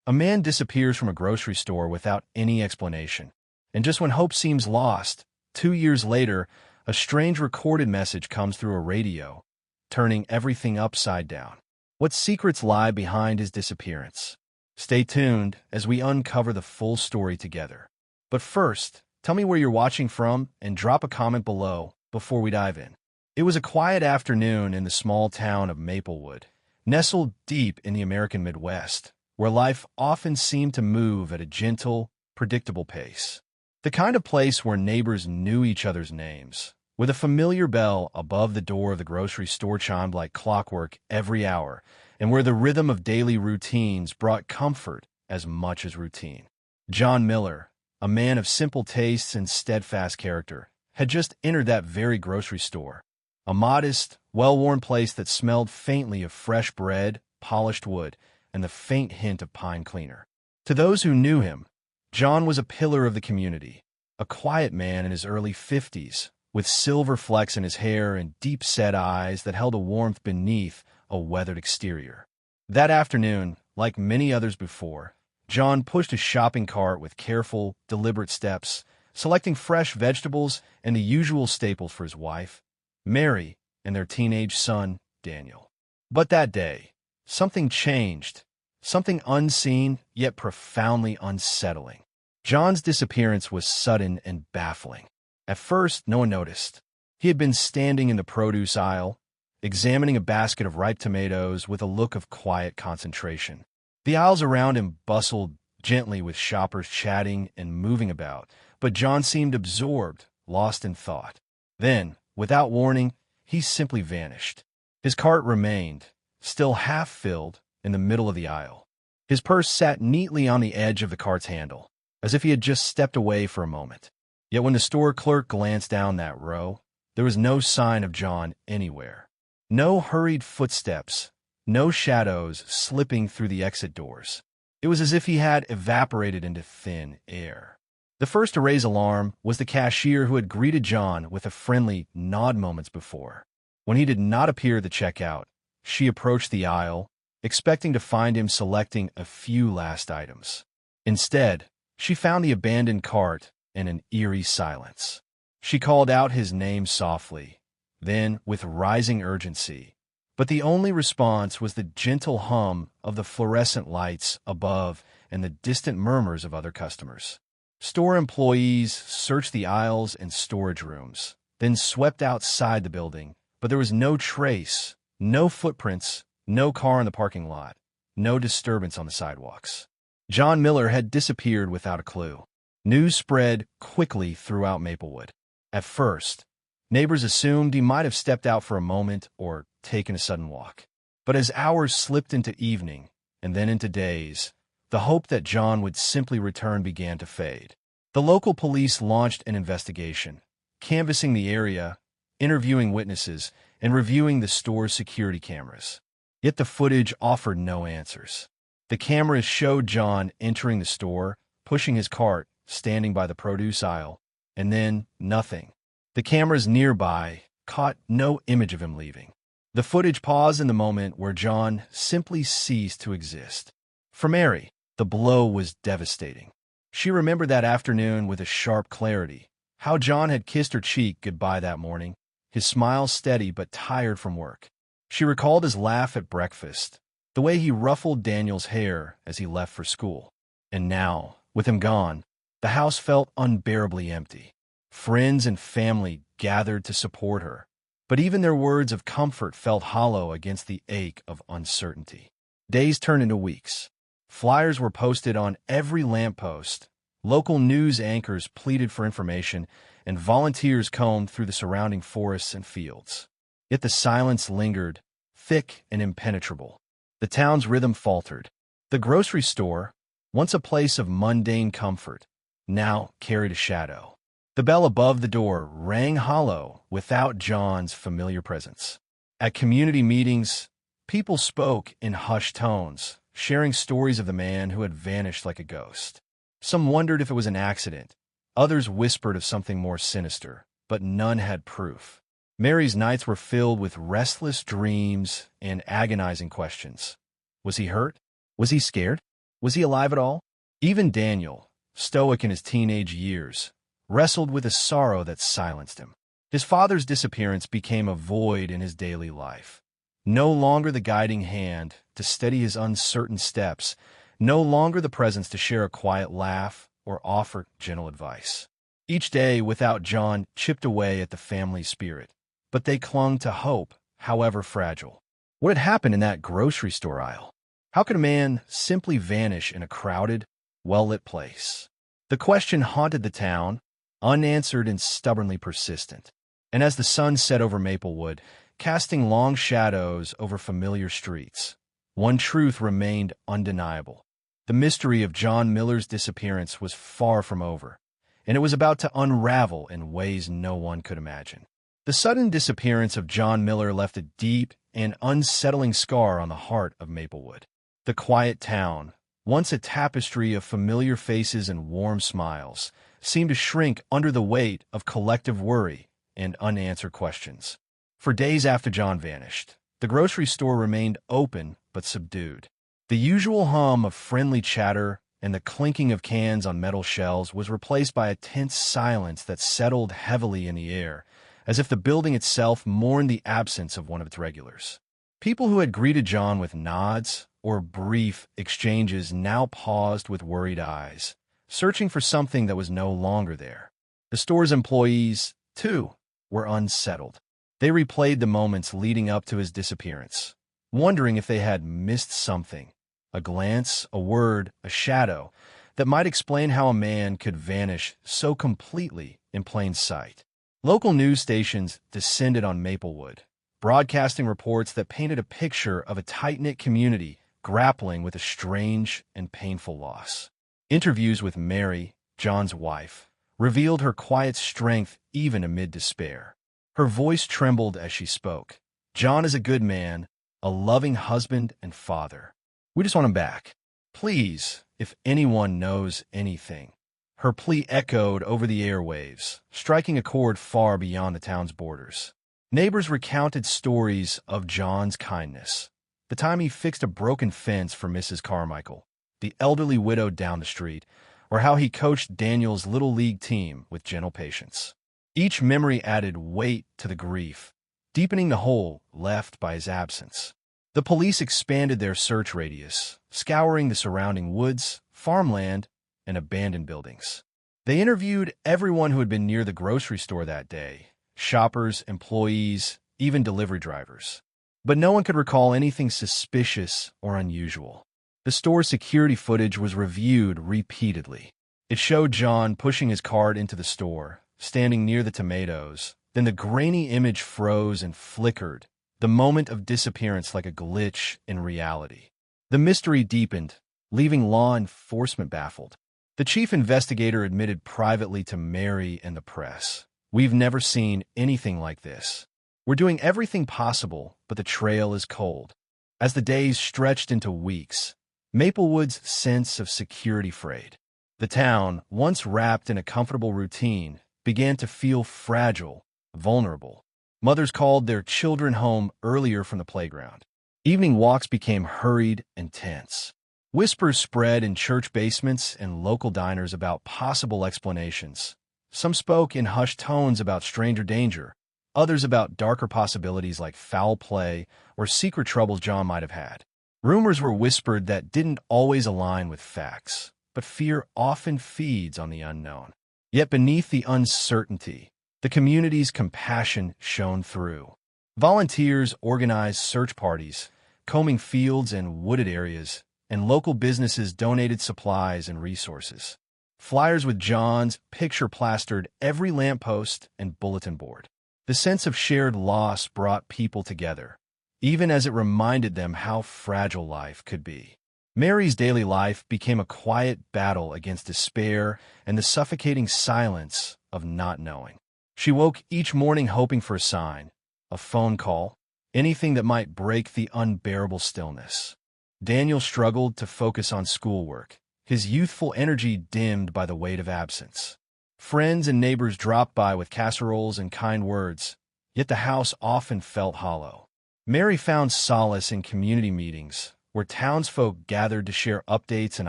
A man disappears from a grocery store without any explanation. And just when hope seems lost, 2 years later, a strange recorded message comes through a radio, turning everything upside down. What secrets lie behind his disappearance? Stay tuned as we uncover the full story together. But first, tell me where you're watching from and drop a comment below before we dive in. It was a quiet afternoon in the small town of Maplewood, nestled deep in the American Midwest, where life often seemed to move at a gentle, predictable pace. The kind of place where neighbors knew each other's names, with a familiar bell above the door of the grocery store chimed like clockwork every hour, and where the rhythm of daily routines brought comfort as much as routine. John Miller, a man of simple tastes and steadfast character, had just entered that very grocery store, a modest, well-worn place that smelled faintly of fresh bread, polished wood, and the faint hint of pine cleaner. To those who knew him, John was a pillar of the community, a quiet man in his early 50s, with silver flecks in his hair and deep-set eyes that held a warmth beneath a weathered exterior. That afternoon, like many others before, John pushed his shopping cart with careful, deliberate steps, selecting fresh vegetables and the usual staples for his wife, Mary, and their teenage son, Daniel. But that day, something changed, something unseen yet profoundly unsettling. John's disappearance was sudden and baffling. At first, no one noticed. He had been standing in the produce aisle, examining a basket of ripe tomatoes with a look of quiet concentration. The aisles around him bustled gently with shoppers chatting and moving about, but John seemed absorbed, lost in thought. Then, without warning, he simply vanished. His cart remained, still half-filled, in the middle of the aisle. His purse sat neatly on the edge of the cart's handle, as if he had just stepped away for a moment. Yet when the store clerk glanced down that row, there was no sign of John anywhere. No hurried footsteps, no shadows slipping through the exit doors. It was as if he had evaporated into thin air. The first to raise alarm was the cashier who had greeted John with a friendly nod moments before. When he did not appear at the checkout, she approached the aisle, expecting to find him selecting a few last items. Instead, she found the abandoned cart in an eerie silence. She called out his name softly, then with rising urgency, but the only response was the gentle hum of the fluorescent lights above and the distant murmurs of other customers. Store employees searched the aisles and storage rooms, then swept outside the building, but there was no trace, no footprints, no car in the parking lot, no disturbance on the sidewalks. John Miller had disappeared without a clue. News spread quickly throughout Maplewood. At first, neighbors assumed he might have stepped out for a moment or taken a sudden walk. But as hours slipped into evening and then into days, the hope that John would simply return began to fade. The local police launched an investigation, canvassing the area, interviewing witnesses, and reviewing the store's security cameras. Yet the footage offered no answers. The cameras showed John entering the store, pushing his cart, standing by the produce aisle, and then nothing. The cameras nearby caught no image of him leaving. The footage paused in the moment where John simply ceased to exist. For Mary, the blow was devastating. She remembered that afternoon with a sharp clarity, how John had kissed her cheek goodbye that morning, his smile steady but tired from work. She recalled his laugh at breakfast, the way he ruffled Daniel's hair as he left for school. And now, with him gone, the house felt unbearably empty. Friends and family gathered to support her, but even their words of comfort felt hollow against the ache of uncertainty. Days turned into weeks. Flyers were posted on every lamppost, local news anchors pleaded for information, and volunteers combed through the surrounding forests and fields. Yet the silence lingered, thick and impenetrable. The town's rhythm faltered. The grocery store, once a place of mundane comfort, now carried a shadow. The bell above the door rang hollow without John's familiar presence. At community meetings, people spoke in hushed tones, sharing stories of the man who had vanished like a ghost. Some wondered if it was an accident. Others whispered of something more sinister, but none had proof. Mary's nights were filled with restless dreams and agonizing questions. Was he hurt? Was he scared? Was he alive at all? Even Daniel, stoic in his teenage years, wrestled with a sorrow that silenced him. His father's disappearance became a void in his daily life. No longer the guiding hand to steady his uncertain steps, no longer the presence to share a quiet laugh or offer gentle advice. Each day without John chipped away at the family spirit, but they clung to hope, however fragile. What had happened in that grocery store aisle? How could a man simply vanish in a crowded, well-lit place? The question haunted the town, unanswered and stubbornly persistent. And as the sun set over Maplewood, casting long shadows over familiar streets, one truth remained undeniable. The mystery of John Miller's disappearance was far from over, and it was about to unravel in ways no one could imagine. The sudden disappearance of John Miller left a deep and unsettling scar on the heart of Maplewood. The quiet town, once a tapestry of familiar faces and warm smiles, seemed to shrink under the weight of collective worry and unanswered questions. For days after John vanished, the grocery store remained open but subdued. The usual hum of friendly chatter and the clinking of cans on metal shelves was replaced by a tense silence that settled heavily in the air, as if the building itself mourned the absence of one of its regulars. People who had greeted John with nods or brief exchanges now paused with worried eyes, searching for something that was no longer there. The store's employees, too, were unsettled. They replayed the moments leading up to his disappearance, wondering if they had missed something, a glance, a word, a shadow, that might explain how a man could vanish so completely in plain sight. Local news stations descended on Maplewood, broadcasting reports that painted a picture of a tight-knit community grappling with a strange and painful loss. Interviews with Mary, John's wife, revealed her quiet strength even amid despair. Her voice trembled as she spoke. "John is a good man, a loving husband and father. We just want him back. Please, if anyone knows anything." Her plea echoed over the airwaves, striking a chord far beyond the town's borders. Neighbors recounted stories of John's kindness. The time he fixed a broken fence for Mrs. Carmichael, the elderly widow down the street, or how he coached Daniel's little league team with gentle patience. Each memory added weight to the grief, deepening the hole left by his absence. The police expanded their search radius, scouring the surrounding woods, farmland, and abandoned buildings. They interviewed everyone who had been near the grocery store that day, shoppers, employees, even delivery drivers. But no one could recall anything suspicious or unusual. The store's security footage was reviewed repeatedly. It showed John pushing his cart into the store, standing near the tomatoes. Then the grainy image froze and flickered, the moment of disappearance like a glitch in reality. The mystery deepened, leaving law enforcement baffled. The chief investigator admitted privately to Mary and the press, "We've never seen anything like this. We're doing everything possible, but the trail is cold." As the days stretched into weeks, Maplewood's sense of security frayed. The town, once wrapped in a comfortable routine, began to feel fragile, vulnerable. Mothers called their children home earlier from the playground. Evening walks became hurried and tense. Whispers spread in church basements and local diners about possible explanations. Some spoke in hushed tones about stranger danger, others about darker possibilities like foul play or secret troubles John might have had. Rumors were whispered that didn't always align with facts, but fear often feeds on the unknown. Yet beneath the uncertainty, the community's compassion shone through. Volunteers organized search parties, combing fields and wooded areas, and local businesses donated supplies and resources. Flyers with John's picture plastered every lamppost and bulletin board. The sense of shared loss brought people together, even as it reminded them how fragile life could be. Mary's daily life became a quiet battle against despair and the suffocating silence of not knowing. She woke each morning hoping for a sign, a phone call, anything that might break the unbearable stillness. Daniel struggled to focus on schoolwork, his youthful energy dimmed by the weight of absence. Friends and neighbors dropped by with casseroles and kind words, yet the house often felt hollow. Mary found solace in community meetings, where townsfolk gathered to share updates and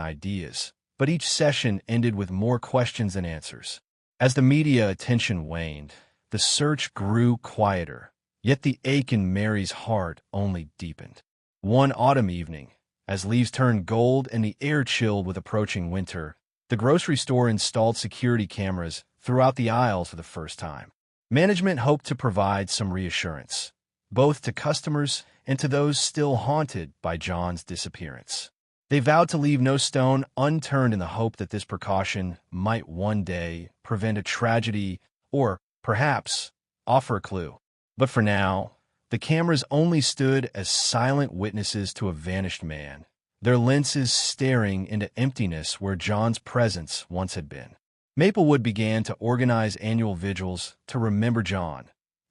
ideas, but each session ended with more questions than answers. As the media attention waned, the search grew quieter, yet the ache in Mary's heart only deepened. One autumn evening, as leaves turned gold and the air chilled with approaching winter, the grocery store installed security cameras throughout the aisles for the first time. Management hoped to provide some reassurance, both to customers and to those still haunted by John's disappearance. They vowed to leave no stone unturned in the hope that this precaution might one day prevent a tragedy or, perhaps, offer a clue. But for now, the cameras only stood as silent witnesses to a vanished man, their lenses staring into emptiness where John's presence once had been. Maplewood began to organize annual vigils to remember John,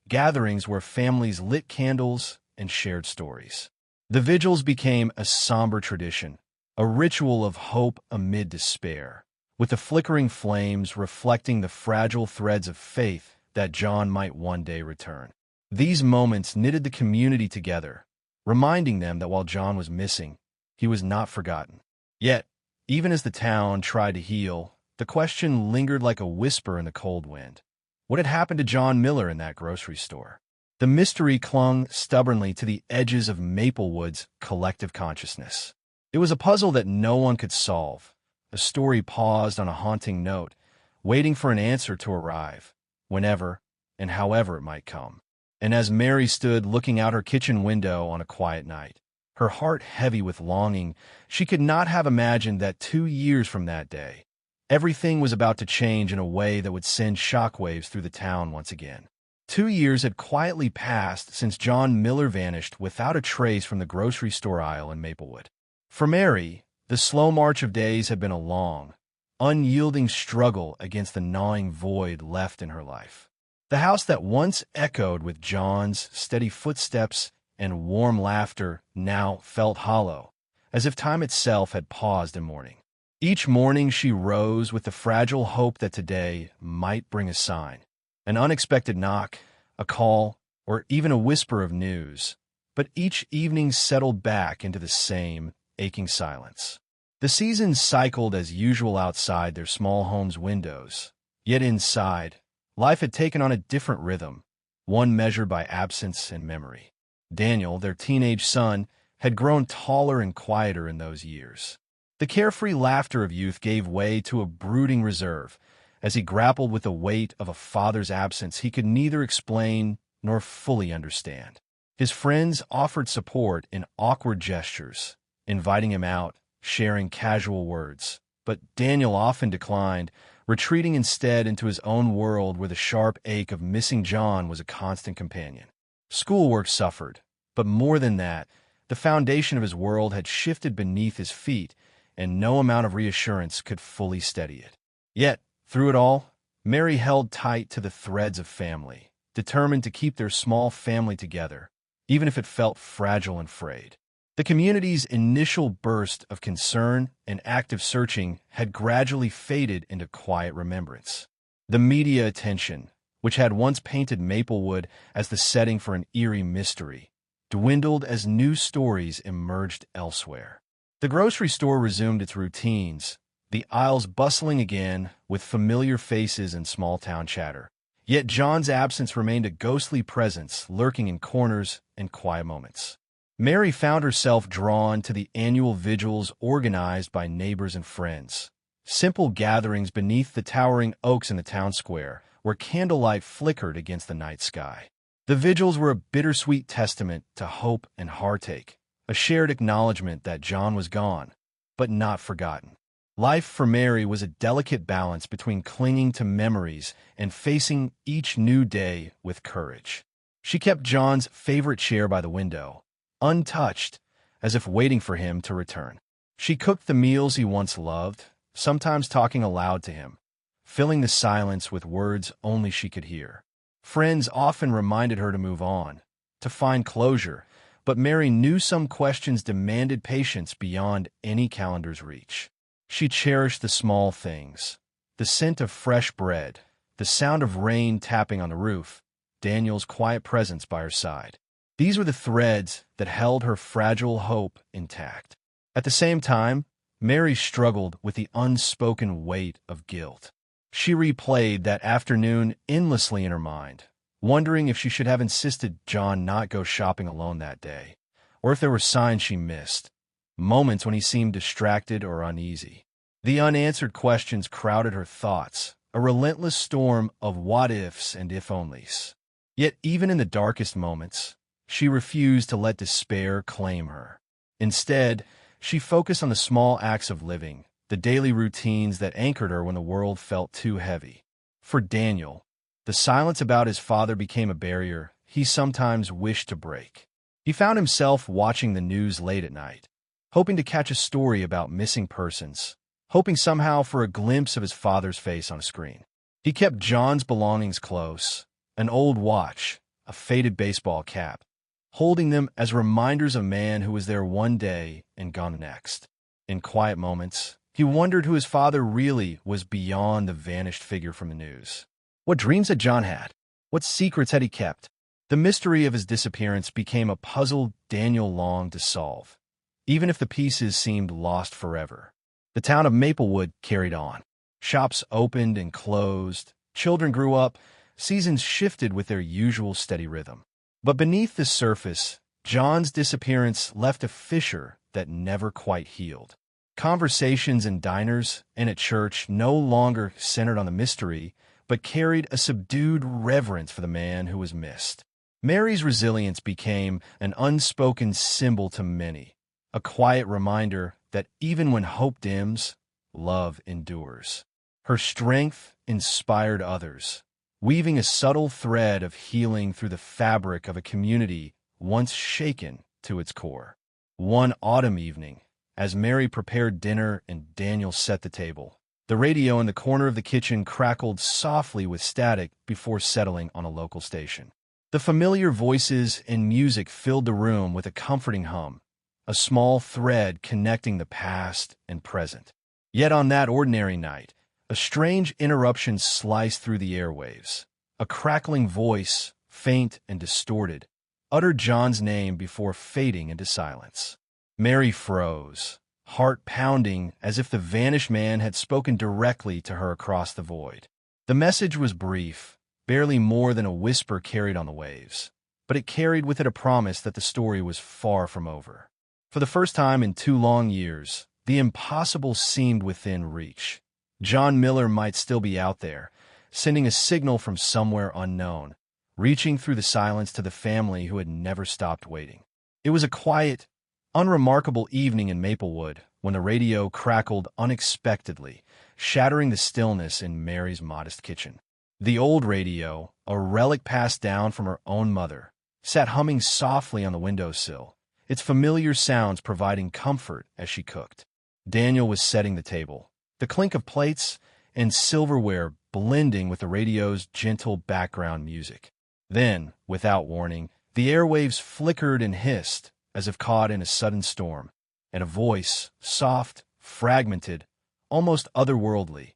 gatherings where families lit candles and shared stories. The vigils became a somber tradition, a ritual of hope amid despair, with the flickering flames reflecting the fragile threads of faith that John might one day return. These moments knitted the community together, reminding them that while John was missing, he was not forgotten. Yet, even as the town tried to heal, the question lingered like a whisper in the cold wind. What had happened to John Miller in that grocery store? The mystery clung stubbornly to the edges of Maplewood's collective consciousness. It was a puzzle that no one could solve, a story paused on a haunting note, waiting for an answer to arrive, whenever and however it might come. And as Mary stood looking out her kitchen window on a quiet night, her heart heavy with longing, she could not have imagined that 2 years from that day, everything was about to change in a way that would send shockwaves through the town once again. 2 years had quietly passed since John Miller vanished without a trace from the grocery store aisle in Maplewood. For Mary, the slow march of days had been a long, unyielding struggle against the gnawing void left in her life. The house that once echoed with John's steady footsteps and warm laughter now felt hollow, as if time itself had paused in mourning. Each morning she rose with the fragile hope that today might bring a sign, an unexpected knock, a call, or even a whisper of news. But each evening settled back into the same aching silence. The seasons cycled as usual outside their small home's windows, yet inside, life had taken on a different rhythm, one measured by absence and memory. Daniel, their teenage son, had grown taller and quieter in those years. The carefree laughter of youth gave way to a brooding reserve, as he grappled with the weight of a father's absence he could neither explain nor fully understand. His friends offered support in awkward gestures, inviting him out, sharing casual words. But Daniel often declined, retreating instead into his own world where the sharp ache of missing John was a constant companion. Schoolwork suffered, but more than that, the foundation of his world had shifted beneath his feet, and no amount of reassurance could fully steady it. Yet, through it all, Mary held tight to the threads of family, determined to keep their small family together, even if it felt fragile and frayed. The community's initial burst of concern and active searching had gradually faded into quiet remembrance. The media attention, which had once painted Maplewood as the setting for an eerie mystery, dwindled as new stories emerged elsewhere. The grocery store resumed its routines, the aisles bustling again with familiar faces and small-town chatter. Yet John's absence remained a ghostly presence lurking in corners and quiet moments. Mary found herself drawn to the annual vigils organized by neighbors and friends, simple gatherings beneath the towering oaks in the town square, where candlelight flickered against the night sky. The vigils were a bittersweet testament to hope and heartache, a shared acknowledgement that John was gone, but not forgotten. Life for Mary was a delicate balance between clinging to memories and facing each new day with courage. She kept John's favorite chair by the window, untouched, as if waiting for him to return. She cooked the meals he once loved, sometimes talking aloud to him, filling the silence with words only she could hear. Friends often reminded her to move on, to find closure, but Mary knew some questions demanded patience beyond any calendar's reach. She cherished the small things, the scent of fresh bread, the sound of rain tapping on the roof, Daniel's quiet presence by her side. These were the threads that held her fragile hope intact. At the same time, Mary struggled with the unspoken weight of guilt. She replayed that afternoon endlessly in her mind, wondering if she should have insisted John not go shopping alone that day, or if there were signs she missed, moments when he seemed distracted or uneasy. The unanswered questions crowded her thoughts, a relentless storm of what-ifs and if-onlys. Yet even in the darkest moments, she refused to let despair claim her. Instead, she focused on the small acts of living, the daily routines that anchored her when the world felt too heavy. For Daniel, the silence about his father became a barrier he sometimes wished to break. He found himself watching the news late at night, hoping to catch a story about missing persons, hoping somehow for a glimpse of his father's face on a screen. He kept John's belongings close, an old watch, a faded baseball cap, holding them as reminders of a man who was there one day and gone the next. In quiet moments, he wondered who his father really was beyond the vanished figure from the news. What dreams had John had? What secrets had he kept? The mystery of his disappearance became a puzzle Daniel longed to solve, even if the pieces seemed lost forever. The town of Maplewood carried on. Shops opened and closed, children grew up, seasons shifted with their usual steady rhythm. But beneath the surface, John's disappearance left a fissure that never quite healed. Conversations in diners and at church no longer centered on the mystery, but carried a subdued reverence for the man who was missed. Mary's resilience became an unspoken symbol to many, a quiet reminder that even when hope dims, love endures. Her strength inspired others, weaving a subtle thread of healing through the fabric of a community once shaken to its core. One autumn evening, as Mary prepared dinner and Daniel set the table, the radio in the corner of the kitchen crackled softly with static before settling on a local station. The familiar voices and music filled the room with a comforting hum, a small thread connecting the past and present. Yet on that ordinary night, a strange interruption sliced through the airwaves. A crackling voice, faint and distorted, uttered John's name before fading into silence. Mary froze, heart pounding as if the vanished man had spoken directly to her across the void. The message was brief, barely more than a whisper carried on the waves, but it carried with it a promise that the story was far from over. For the first time in 2 long years, the impossible seemed within reach. John Miller might still be out there, sending a signal from somewhere unknown, reaching through the silence to the family who had never stopped waiting. It was a quiet, unremarkable evening in Maplewood when the radio crackled unexpectedly, shattering the stillness in Mary's modest kitchen. The old radio, a relic passed down from her own mother, sat humming softly on the windowsill, its familiar sounds providing comfort as she cooked. Daniel was setting the table, the clink of plates and silverware blending with the radio's gentle background music. Then, without warning, the airwaves flickered and hissed, as if caught in a sudden storm, and a voice, soft, fragmented, almost otherworldly,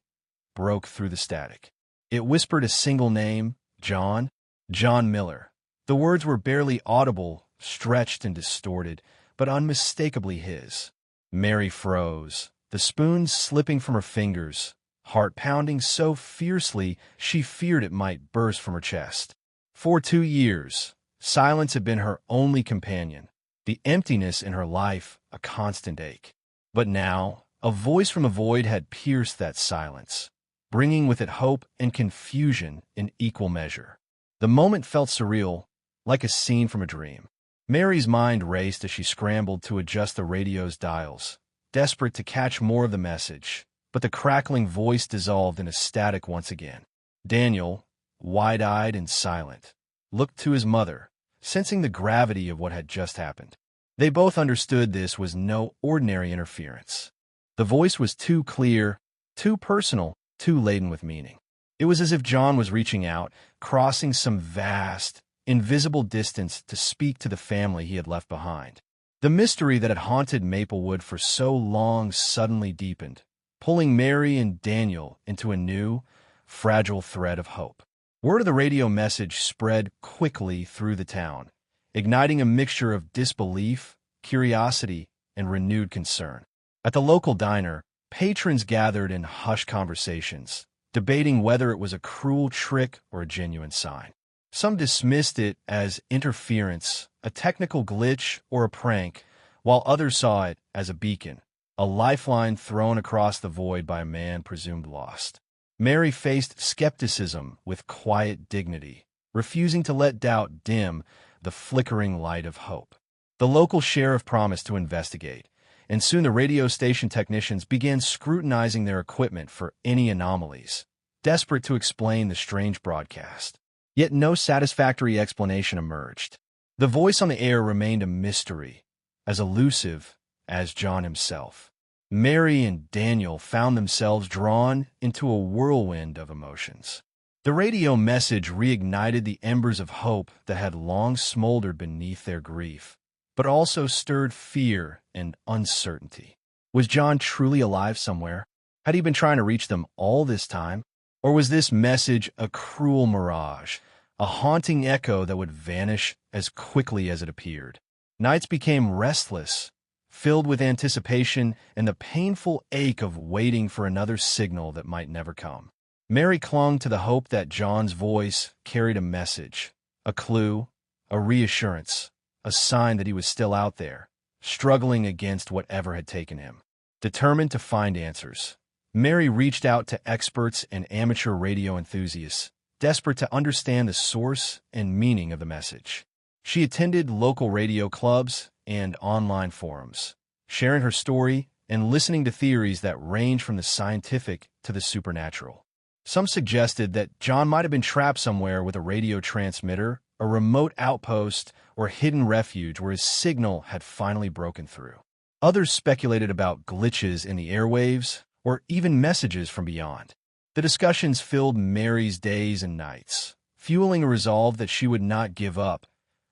broke through the static. It whispered a single name, John Miller. The words were barely audible, stretched and distorted, but unmistakably his. Mary froze, the spoon slipping from her fingers, heart pounding so fiercely she feared it might burst from her chest. For 2 years, silence had been her only companion, the emptiness in her life a constant ache. But now, a voice from the void had pierced that silence, bringing with it hope and confusion in equal measure. The moment felt surreal, like a scene from a dream. Mary's mind raced as she scrambled to adjust the radio's dials, desperate to catch more of the message, but the crackling voice dissolved in a static once again. Daniel, wide-eyed and silent, looked to his mother, sensing the gravity of what had just happened. They both understood this was no ordinary interference. The voice was too clear, too personal, too laden with meaning. It was as if John was reaching out, crossing some vast, invisible distance to speak to the family he had left behind. The mystery that had haunted Maplewood for so long suddenly deepened, pulling Mary and Daniel into a new, fragile thread of hope. Word of the radio message spread quickly through the town, igniting a mixture of disbelief, curiosity, and renewed concern. At the local diner, patrons gathered in hushed conversations, debating whether it was a cruel trick or a genuine sign. Some dismissed it as interference, a technical glitch, or a prank, while others saw it as a beacon, a lifeline thrown across the void by a man presumed lost. Mary faced skepticism with quiet dignity, refusing to let doubt dim the flickering light of hope. The local sheriff promised to investigate, and soon the radio station technicians began scrutinizing their equipment for any anomalies, desperate to explain the strange broadcast. Yet no satisfactory explanation emerged. The voice on the air remained a mystery, as elusive as John himself. Mary and Daniel found themselves drawn into a whirlwind of emotions. The radio message reignited the embers of hope that had long smoldered beneath their grief, but also stirred fear and uncertainty. Was John truly alive somewhere? Had he been trying to reach them all this time? Or was this message a cruel mirage, a haunting echo that would vanish as quickly as it appeared? Nights became restless, filled with anticipation and the painful ache of waiting for another signal that might never come. Mary clung to the hope that John's voice carried a message, a clue, a reassurance, a sign that he was still out there, struggling against whatever had taken him. Determined to find answers, Mary reached out to experts and amateur radio enthusiasts, desperate to understand the source and meaning of the message. She attended local radio clubs and online forums, sharing her story and listening to theories that range from the scientific to the supernatural. Some suggested that John might have been trapped somewhere with a radio transmitter, a remote outpost, or hidden refuge where his signal had finally broken through. Others speculated about glitches in the airwaves or even messages from beyond. The discussions filled Mary's days and nights, fueling a resolve that she would not give up,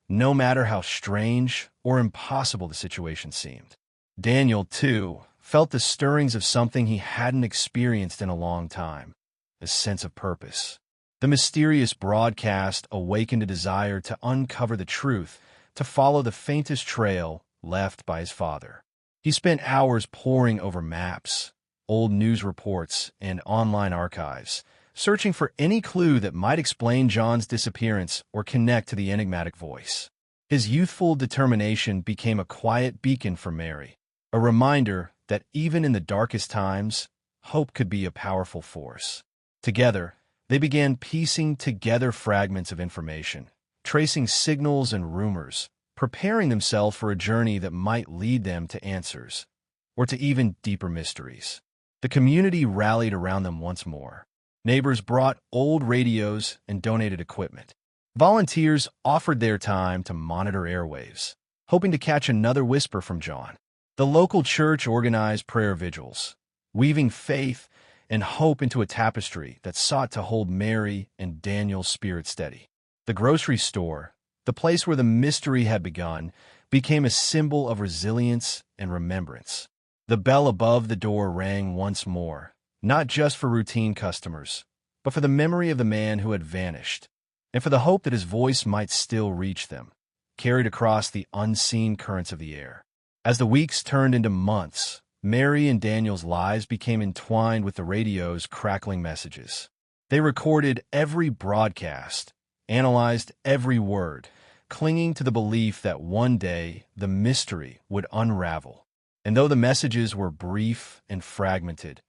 no matter how strange or impossible the situation seemed. Daniel, too, felt the stirrings of something he hadn't experienced in a long time, a sense of purpose. The mysterious broadcast awakened a desire to uncover the truth, to follow the faintest trail left by his father. He spent hours poring over maps, old news reports, and online archives, searching for any clue that might explain John's disappearance or connect to the enigmatic voice. His youthful determination became a quiet beacon for Mary, a reminder that even in the darkest times, hope could be a powerful force. Together, they began piecing together fragments of information, tracing signals and rumors, preparing themselves for a journey that might lead them to answers, or to even deeper mysteries. The community rallied around them once more. Neighbors brought old radios and donated equipment. Volunteers offered their time to monitor airwaves, hoping to catch another whisper from John. The local church organized prayer vigils, weaving faith and hope into a tapestry that sought to hold Mary and Daniel's spirit steady. The grocery store, the place where the mystery had begun, became a symbol of resilience and remembrance. The bell above the door rang once more, not just for routine customers, but for the memory of the man who had vanished, and for the hope that his voice might still reach them, carried across the unseen currents of the air. As the weeks turned into months, Mary and Daniel's lives became entwined with the radio's crackling messages. They recorded every broadcast, analyzed every word, clinging to the belief that one day the mystery would unravel. And though the messages were brief and fragmented,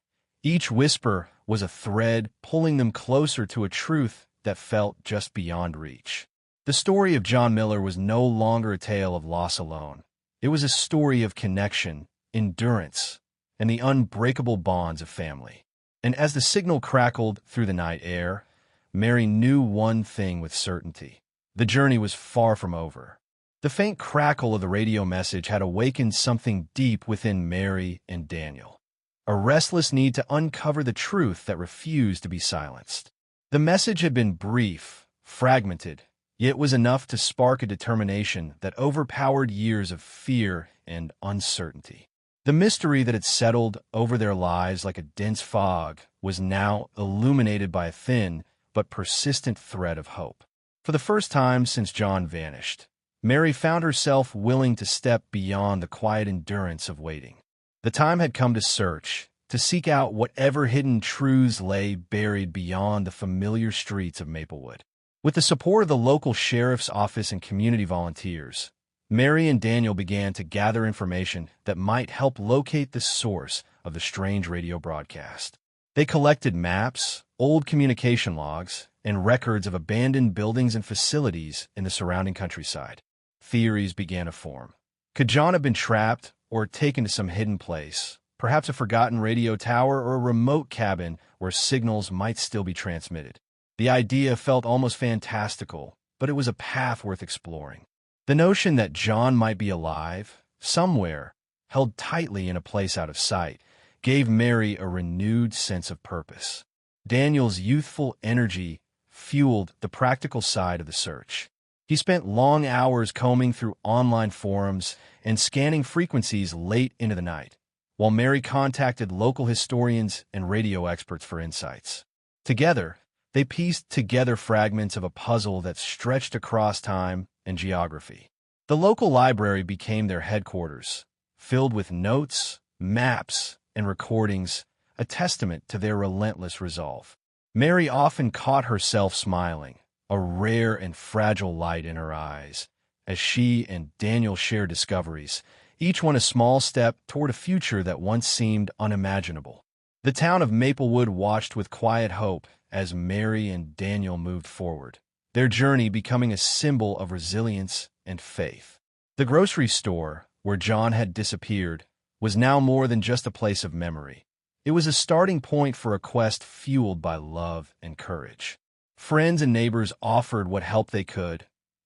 each whisper was a thread pulling them closer to a truth that felt just beyond reach. The story of John Miller was no longer a tale of loss alone. It was a story of connection, endurance, and the unbreakable bonds of family. And as the signal crackled through the night air, Mary knew one thing with certainty. The journey was far from over. The faint crackle of the radio message had awakened something deep within Mary and Daniel, a restless need to uncover the truth that refused to be silenced. The message had been brief, fragmented, yet was enough to spark a determination that overpowered years of fear and uncertainty. The mystery that had settled over their lives like a dense fog was now illuminated by a thin but persistent thread of hope. For the first time since John vanished, Mary found herself willing to step beyond the quiet endurance of waiting. The time had come to search, to seek out whatever hidden truths lay buried beyond the familiar streets of Maplewood. With the support of the local sheriff's office and community volunteers, Mary and Daniel began to gather information that might help locate the source of the strange radio broadcast. They collected maps, old communication logs, and records of abandoned buildings and facilities in the surrounding countryside. Theories began to form. Could John have been trapped or taken to some hidden place, perhaps a forgotten radio tower or a remote cabin where signals might still be transmitted? The idea felt almost fantastical, but it was a path worth exploring. The notion that John might be alive, somewhere, held tightly in a place out of sight, gave Mary a renewed sense of purpose. Daniel's youthful energy fueled the practical side of the search. He spent long hours combing through online forums and scanning frequencies late into the night, while Mary contacted local historians and radio experts for insights. Together, they pieced together fragments of a puzzle that stretched across time and geography. The local library became their headquarters, filled with notes, maps, and recordings, a testament to their relentless resolve. Mary often caught herself smiling, a rare and fragile light in her eyes, as she and Daniel shared discoveries, each one a small step toward a future that once seemed unimaginable. The town of Maplewood watched with quiet hope as Mary and Daniel moved forward, their journey becoming a symbol of resilience and faith. The grocery store, where John had disappeared, was now more than just a place of memory. It was a starting point for a quest fueled by love and courage. Friends and neighbors offered what help they could: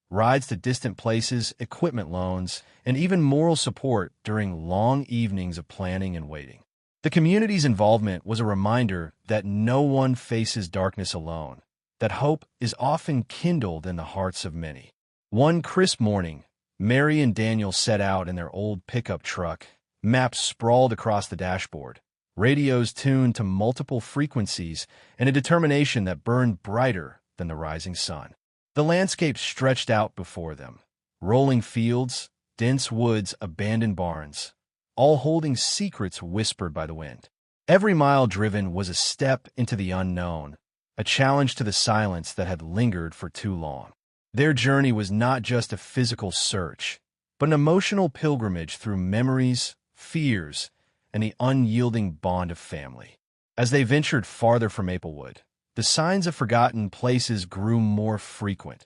rides to distant places, equipment loans, and even moral support during long evenings of planning and waiting. The community's involvement was a reminder that no one faces darkness alone, that hope is often kindled in the hearts of many. One crisp morning, Mary and Daniel set out in their old pickup truck, maps sprawled across the dashboard, radios tuned to multiple frequencies, and a determination that burned brighter than the rising sun. The landscape stretched out before them: rolling fields, dense woods, abandoned barns, all holding secrets whispered by the wind. Every mile driven was a step into the unknown, a challenge to the silence that had lingered for too long. Their journey was not just a physical search, but an emotional pilgrimage through memories, fears, and the unyielding bond of family. As they ventured farther from Maplewood, the signs of forgotten places grew more frequent.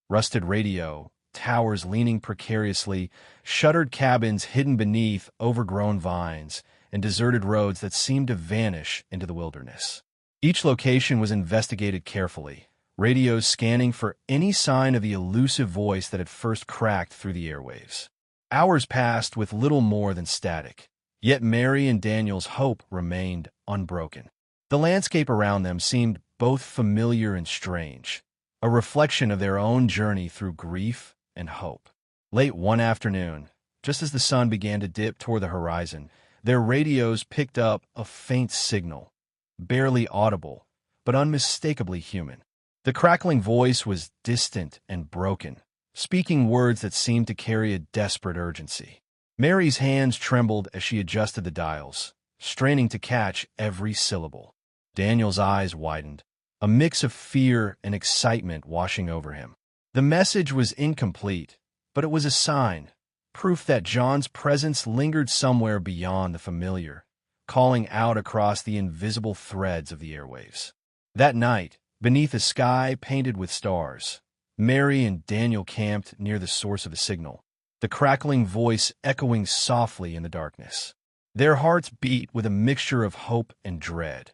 Rusted radio, towers leaning precariously, shuttered cabins hidden beneath overgrown vines, and deserted roads that seemed to vanish into the wilderness. Each location was investigated carefully, radios scanning for any sign of the elusive voice that had first cracked through the airwaves. Hours passed with little more than static, yet Mary and Daniel's hope remained unbroken. The landscape around them seemed both familiar and strange, a reflection of their own journey through grief and hope. Late one afternoon, just as the sun began to dip toward the horizon, their radios picked up a faint signal, barely audible, but unmistakably human. The crackling voice was distant and broken, speaking words that seemed to carry a desperate urgency. Mary's hands trembled as she adjusted the dials, straining to catch every syllable. Daniel's eyes widened, a mix of fear and excitement washing over him. The message was incomplete, but it was a sign, proof that John's presence lingered somewhere beyond the familiar, calling out across the invisible threads of the airwaves. That night, beneath a sky painted with stars, Mary and Daniel camped near the source of the signal, the crackling voice echoing softly in the darkness. Their hearts beat with a mixture of hope and dread,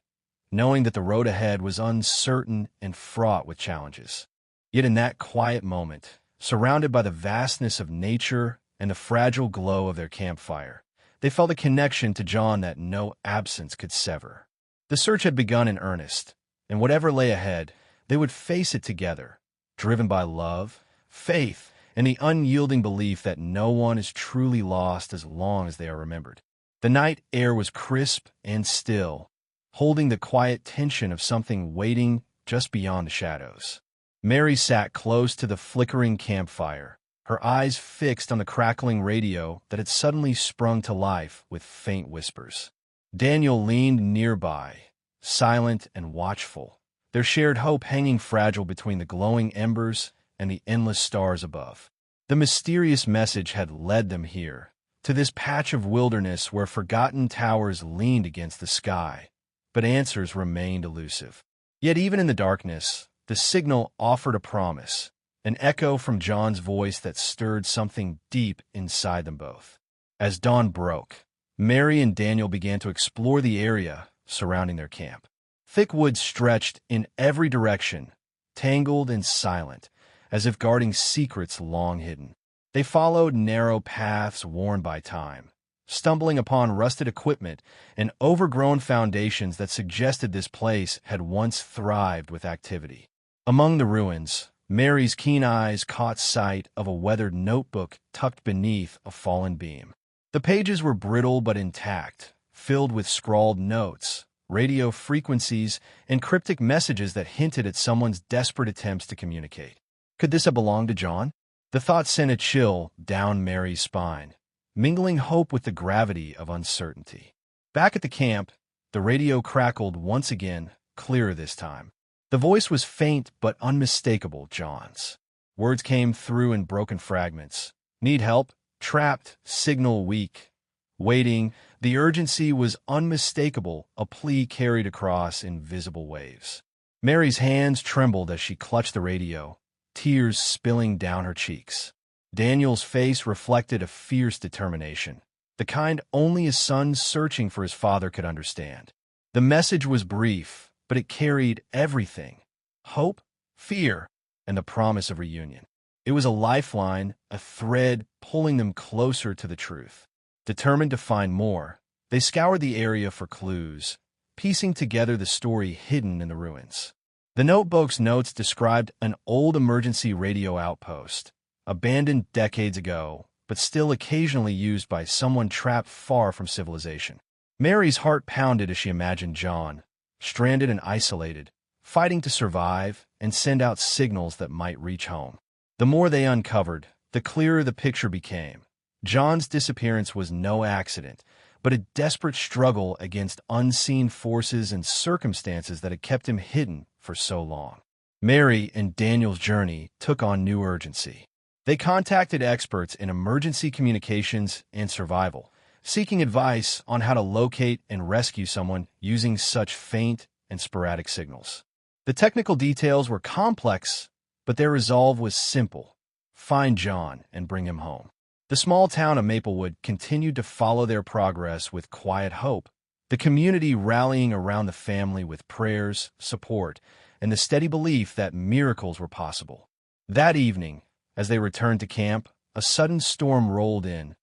knowing that the road ahead was uncertain and fraught with challenges. Yet in that quiet moment, surrounded by the vastness of nature and the fragile glow of their campfire, they felt a connection to John that no absence could sever. The search had begun in earnest, and whatever lay ahead, they would face it together, driven by love, faith, and the unyielding belief that no one is truly lost as long as they are remembered. The night air was crisp and still, holding the quiet tension of something waiting just beyond the shadows. Mary sat close to the flickering campfire, her eyes fixed on the crackling radio that had suddenly sprung to life with faint whispers. Daniel leaned nearby, silent and watchful, their shared hope hanging fragile between the glowing embers and the endless stars above. The mysterious message had led them here, to this patch of wilderness where forgotten towers leaned against the sky, but answers remained elusive. Yet even in the darkness, the signal offered a promise, an echo from John's voice that stirred something deep inside them both. As dawn broke, Mary and Daniel began to explore the area surrounding their camp. Thick woods stretched in every direction, tangled and silent, as if guarding secrets long hidden. They followed narrow paths worn by time, stumbling upon rusted equipment and overgrown foundations that suggested this place had once thrived with activity. Among the ruins, Mary's keen eyes caught sight of a weathered notebook tucked beneath a fallen beam. The pages were brittle but intact, filled with scrawled notes, radio frequencies, and cryptic messages that hinted at someone's desperate attempts to communicate. Could this have belonged to John? The thought sent a chill down Mary's spine, mingling hope with the gravity of uncertainty. Back at the camp, the radio crackled once again, clearer this time. The voice was faint but unmistakable, John's. Words came through in broken fragments. Need help? Trapped, signal weak. Waiting, the urgency was unmistakable, a plea carried across in visible waves. Mary's hands trembled as she clutched the radio, tears spilling down her cheeks. Daniel's face reflected a fierce determination, the kind only a son searching for his father could understand. The message was brief, but it carried everything: hope, fear, and the promise of reunion. It was a lifeline, a thread pulling them closer to the truth. Determined to find more, they scoured the area for clues, piecing together the story hidden in the ruins. The notebook's notes described an old emergency radio outpost, abandoned decades ago, but still occasionally used by someone trapped far from civilization. Mary's heart pounded as she imagined John, stranded and isolated, fighting to survive and send out signals that might reach home. The more they uncovered, the clearer the picture became. John's disappearance was no accident, but a desperate struggle against unseen forces and circumstances that had kept him hidden for so long. Mary and Daniel's journey took on new urgency. They contacted experts in emergency communications and survival, seeking advice on how to locate and rescue someone using such faint and sporadic signals. The technical details were complex, but their resolve was simple: find John and bring him home. The small town of Maplewood continued to follow their progress with quiet hope, the community rallying around the family with prayers, support, and the steady belief that miracles were possible. That evening, as they returned to camp, a sudden storm rolled in,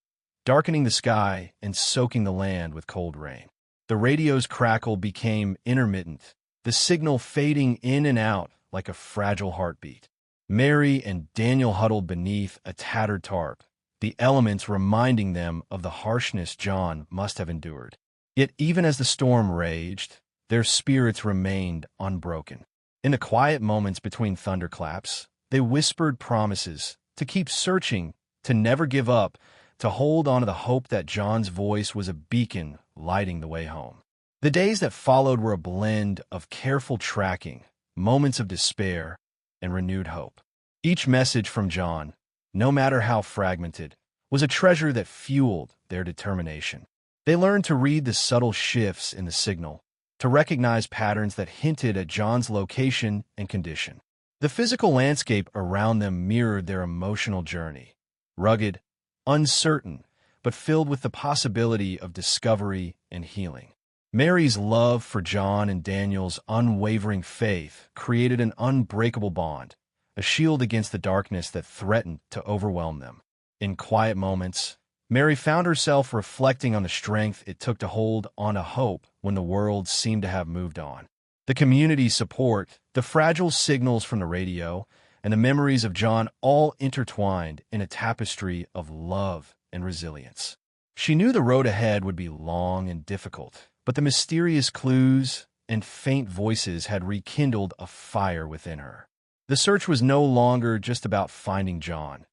darkening the sky and soaking the land with cold rain. The radio's crackle became intermittent, the signal fading in and out like a fragile heartbeat. Mary and Daniel huddled beneath a tattered tarp, the elements reminding them of the harshness John must have endured. Yet even as the storm raged, their spirits remained unbroken. In the quiet moments between thunderclaps, they whispered promises to keep searching, to never give up, to hold on to the hope that John's voice was a beacon lighting the way home. The days that followed were a blend of careful tracking, moments of despair, and renewed hope. Each message from John, no matter how fragmented, was a treasure that fueled their determination. They learned to read the subtle shifts in the signal, to recognize patterns that hinted at John's location and condition. The physical landscape around them mirrored their emotional journey, rugged, uncertain, but filled with the possibility of discovery and healing. Mary's love for John and Daniel's unwavering faith created an unbreakable bond, a shield against the darkness that threatened to overwhelm them. In quiet moments, Mary found herself reflecting on the strength it took to hold on to hope when the world seemed to have moved on. The community's support, the fragile signals from the radio, and the memories of John all intertwined in a tapestry of love and resilience. She knew the road ahead would be long and difficult, but the mysterious clues and faint voices had rekindled a fire within her. The search was no longer just about finding John.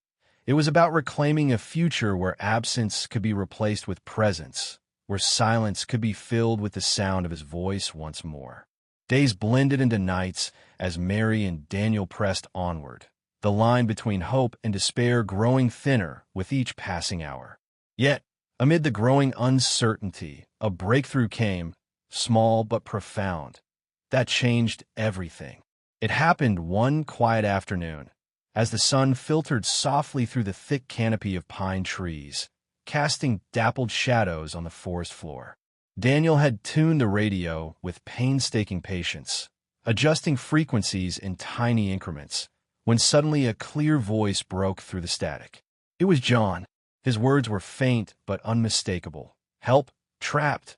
It was about reclaiming a future where absence could be replaced with presence, where silence could be filled with the sound of his voice once more. Days blended into nights as Mary and Daniel pressed onward, the line between hope and despair growing thinner with each passing hour. Yet, amid the growing uncertainty, a breakthrough came, small but profound, that changed everything. It happened one quiet afternoon, as the sun filtered softly through the thick canopy of pine trees, casting dappled shadows on the forest floor. Daniel had tuned the radio with painstaking patience, adjusting frequencies in tiny increments, when suddenly a clear voice broke through the static. It was John. His words were faint but unmistakable. "Help, trapped,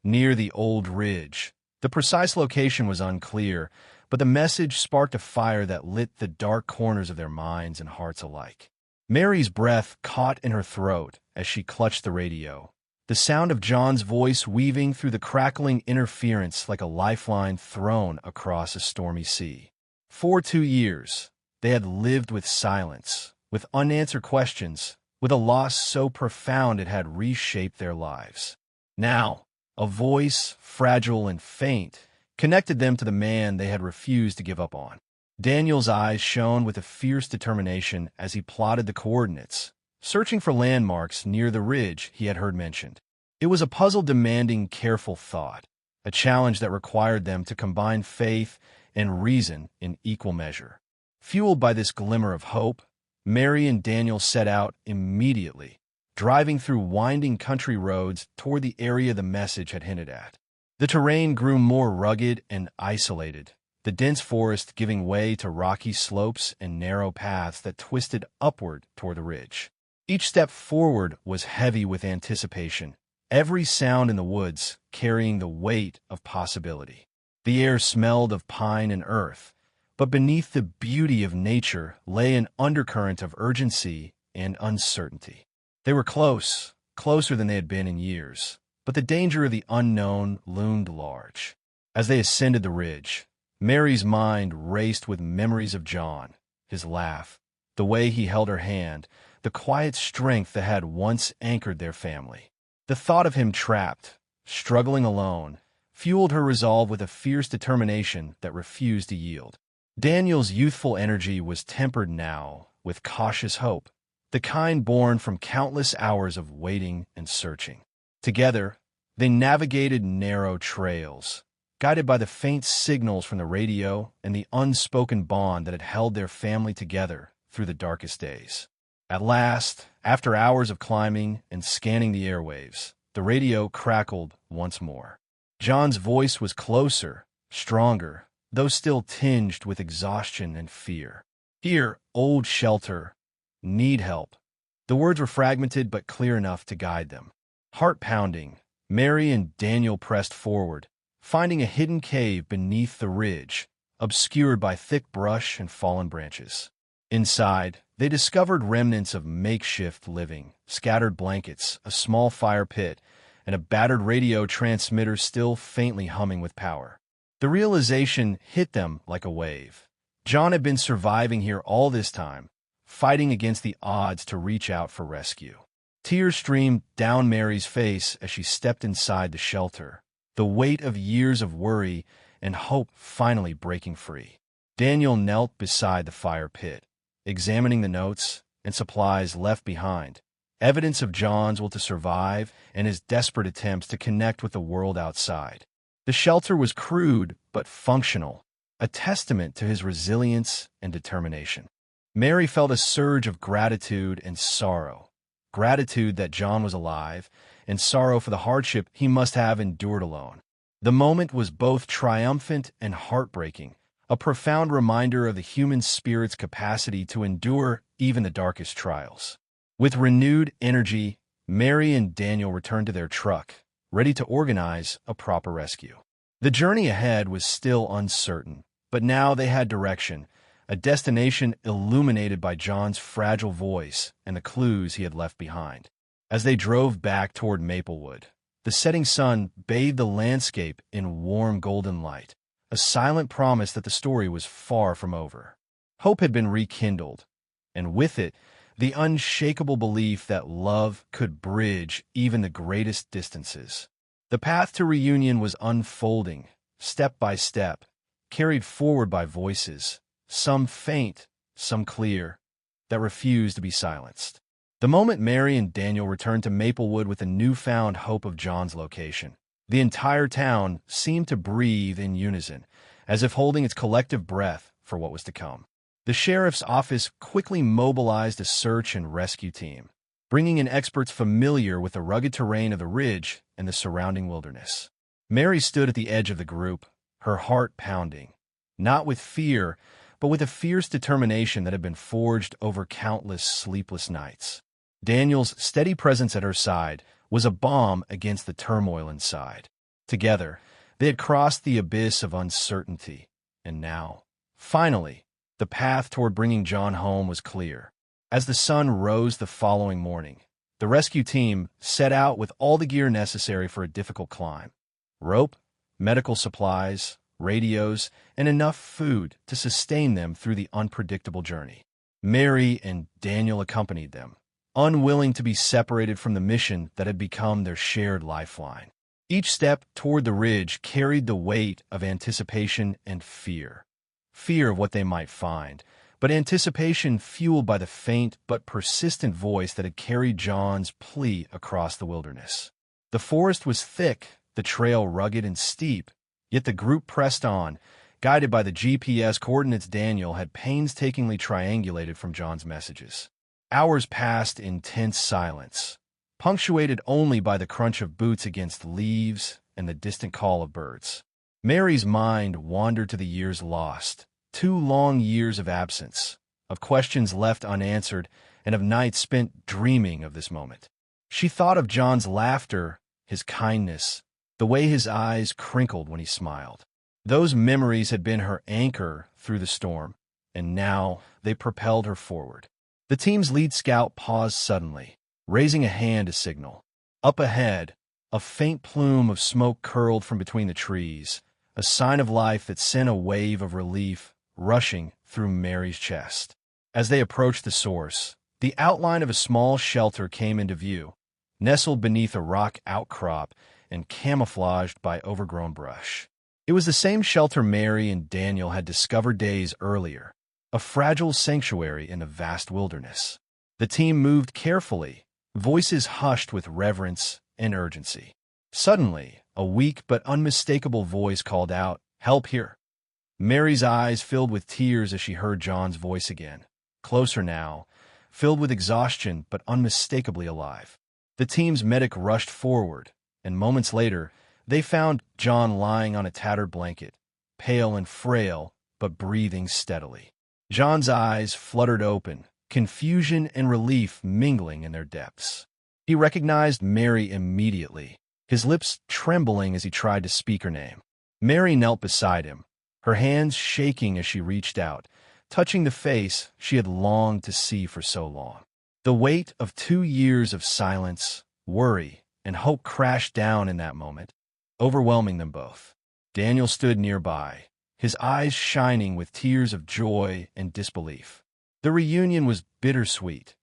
near the old ridge." The precise location was unclear, but the message sparked a fire that lit the dark corners of their minds and hearts alike. Mary's breath caught in her throat as she clutched the radio, the sound of John's voice weaving through the crackling interference like a lifeline thrown across a stormy sea. For 2 years, they had lived with silence, with unanswered questions, with a loss so profound it had reshaped their lives. Now, a voice, fragile and faint, connected them to the man they had refused to give up on. Daniel's eyes shone with a fierce determination as he plotted the coordinates, searching for landmarks near the ridge he had heard mentioned. It was a puzzle demanding careful thought, a challenge that required them to combine faith and reason in equal measure. Fueled by this glimmer of hope, Mary and Daniel set out immediately, driving through winding country roads toward the area the message had hinted at. The terrain grew more rugged and isolated, the dense forest giving way to rocky slopes and narrow paths that twisted upward toward the ridge. Each step forward was heavy with anticipation, every sound in the woods carrying the weight of possibility. The air smelled of pine and earth, but beneath the beauty of nature lay an undercurrent of urgency and uncertainty. They were close, closer than they had been in years, but the danger of the unknown loomed large. As they ascended the ridge, Mary's mind raced with memories of John, his laugh, the way he held her hand, the quiet strength that had once anchored their family. The thought of him trapped, struggling alone, fueled her resolve with a fierce determination that refused to yield. Daniel's youthful energy was tempered now with cautious hope, the kind born from countless hours of waiting and searching. Together, they navigated narrow trails, guided by the faint signals from the radio and the unspoken bond that had held their family together through the darkest days. At last, after hours of climbing and scanning the airwaves, the radio crackled once more. John's voice was closer, stronger, though still tinged with exhaustion and fear. "Here, old shelter. Need help." The words were fragmented but clear enough to guide them. Heart-pounding, Mary and Daniel pressed forward, finding a hidden cave beneath the ridge, obscured by thick brush and fallen branches. Inside, they discovered remnants of makeshift living, scattered blankets, a small fire pit, and a battered radio transmitter still faintly humming with power. The realization hit them like a wave. John had been surviving here all this time, fighting against the odds to reach out for rescue. Tears streamed down Mary's face as she stepped inside the shelter, the weight of years of worry and hope finally breaking free. Daniel knelt beside the fire pit, examining the notes and supplies left behind, evidence of John's will to survive and his desperate attempts to connect with the world outside. The shelter was crude but functional, a testament to his resilience and determination. Mary felt a surge of gratitude and sorrow. Gratitude that John was alive, and sorrow for the hardship he must have endured alone. The moment was both triumphant and heartbreaking, a profound reminder of the human spirit's capacity to endure even the darkest trials. With renewed energy, Mary and Daniel returned to their truck, ready to organize a proper rescue. The journey ahead was still uncertain, but now they had direction, a destination illuminated by John's fragile voice and the clues he had left behind. As they drove back toward Maplewood, the setting sun bathed the landscape in warm golden light, a silent promise that the story was far from over. Hope had been rekindled, and with it, the unshakable belief that love could bridge even the greatest distances. The path to reunion was unfolding, step by step, carried forward by voices, some faint, some clear, that refused to be silenced. The moment Mary and Daniel returned to Maplewood with a newfound hope of John's location, the entire town seemed to breathe in unison, as if holding its collective breath for what was to come. The sheriff's office quickly mobilized a search and rescue team, bringing in experts familiar with the rugged terrain of the ridge and the surrounding wilderness. Mary stood at the edge of the group, her heart pounding, not with fear, but with a fierce determination that had been forged over countless sleepless nights. Daniel's steady presence at her side was a balm against the turmoil inside. Together, they had crossed the abyss of uncertainty, and now, finally, the path toward bringing John home was clear. As the sun rose the following morning, the rescue team set out with all the gear necessary for a difficult climb: rope, medical supplies, radios, and enough food to sustain them through the unpredictable journey. Mary and Daniel accompanied them, unwilling to be separated from the mission that had become their shared lifeline. Each step toward the ridge carried the weight of anticipation and fear. Fear of what they might find, but anticipation fueled by the faint but persistent voice that had carried John's plea across the wilderness. The forest was thick, the trail rugged and steep, yet the group pressed on, guided by the GPS coordinates Daniel had painstakingly triangulated from John's messages. Hours passed in tense silence, punctuated only by the crunch of boots against leaves and the distant call of birds. Mary's mind wandered to the years lost, 2 long years of absence, of questions left unanswered, and of nights spent dreaming of this moment. She thought of John's laughter, his kindness, the way his eyes crinkled when he smiled. Those memories had been her anchor through the storm, and now they propelled her forward. The team's lead scout paused suddenly, raising a hand to signal. Up ahead, a faint plume of smoke curled from between the trees, a sign of life that sent a wave of relief rushing through Mary's chest. As they approached the source, the outline of a small shelter came into view, nestled beneath a rock outcrop and camouflaged by overgrown brush. It was the same shelter Mary and Daniel had discovered days earlier, a fragile sanctuary in the vast wilderness. The team moved carefully, voices hushed with reverence and urgency. Suddenly, a weak but unmistakable voice called out, "Help here!" Mary's eyes filled with tears as she heard John's voice again, closer now, filled with exhaustion but unmistakably alive. The team's medic rushed forward, and moments later, they found John lying on a tattered blanket, pale and frail, but breathing steadily. John's eyes fluttered open, confusion and relief mingling in their depths. He recognized Mary immediately, his lips trembling as he tried to speak her name. Mary knelt beside him, her hands shaking as she reached out, touching the face she had longed to see for so long. The weight of 2 years of silence, worry, and hope crashed down in that moment, overwhelming them both. Daniel stood nearby, his eyes shining with tears of joy and disbelief. The reunion was bittersweet.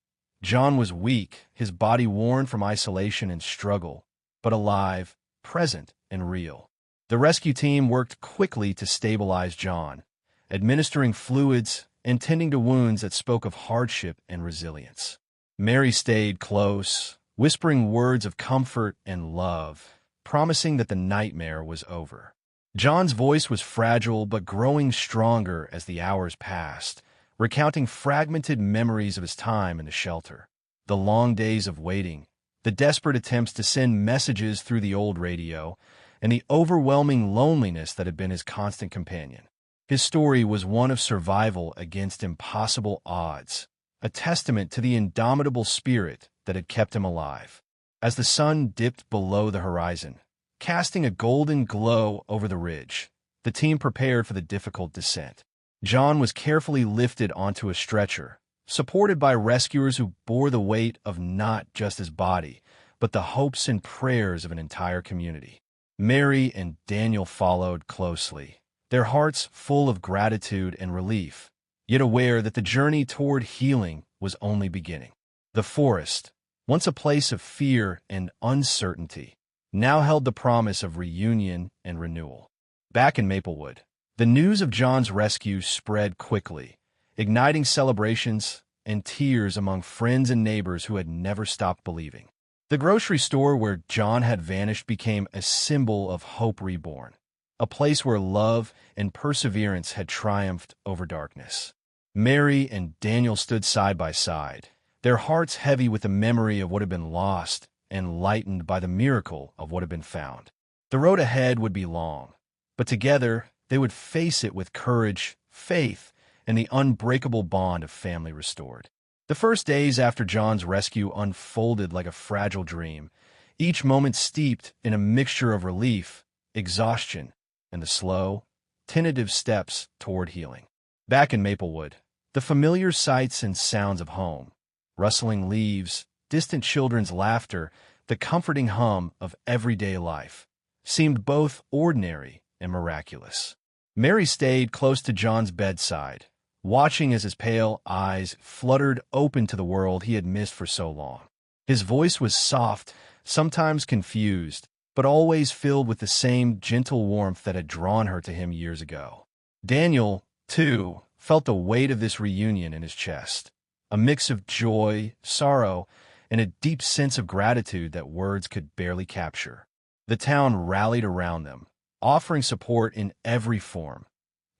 John was weak, his body worn from isolation and struggle, but alive, present, and real. The rescue team worked quickly to stabilize John, administering fluids and tending to wounds that spoke of hardship and resilience. Mary stayed close, whispering words of comfort and love, promising that the nightmare was over. John's voice was fragile but growing stronger as the hours passed, recounting fragmented memories of his time in the shelter. The long days of waiting, the desperate attempts to send messages through the old radio, and the overwhelming loneliness that had been his constant companion. His story was one of survival against impossible odds, a testament to the indomitable spirit that had kept him alive. As the sun dipped below the horizon, casting a golden glow over the ridge, the team prepared for the difficult descent. John was carefully lifted onto a stretcher, supported by rescuers who bore the weight of not just his body, but the hopes and prayers of an entire community. Mary and Daniel followed closely, their hearts full of gratitude and relief, yet aware that the journey toward healing was only beginning. The forest, once a place of fear and uncertainty, now held the promise of reunion and renewal. Back in Maplewood, the news of John's rescue spread quickly, igniting celebrations and tears among friends and neighbors who had never stopped believing. The grocery store where John had vanished became a symbol of hope reborn, a place where love and perseverance had triumphed over darkness. Mary and Daniel stood side by side, their hearts heavy with the memory of what had been lost and lightened by the miracle of what had been found. The road ahead would be long, but together they would face it with courage, faith, and the unbreakable bond of family restored. The first days after John's rescue unfolded like a fragile dream, each moment steeped in a mixture of relief, exhaustion, and the slow, tentative steps toward healing. Back in Maplewood, the familiar sights and sounds of home, rustling leaves, distant children's laughter, the comforting hum of everyday life, seemed both ordinary and miraculous. Mary stayed close to John's bedside, watching as his pale eyes fluttered open to the world he had missed for so long. His voice was soft, sometimes confused, but always filled with the same gentle warmth that had drawn her to him years ago. Daniel, too, felt the weight of this reunion in his chest, a mix of joy, sorrow, and a deep sense of gratitude that words could barely capture. The town rallied around them, offering support in every form.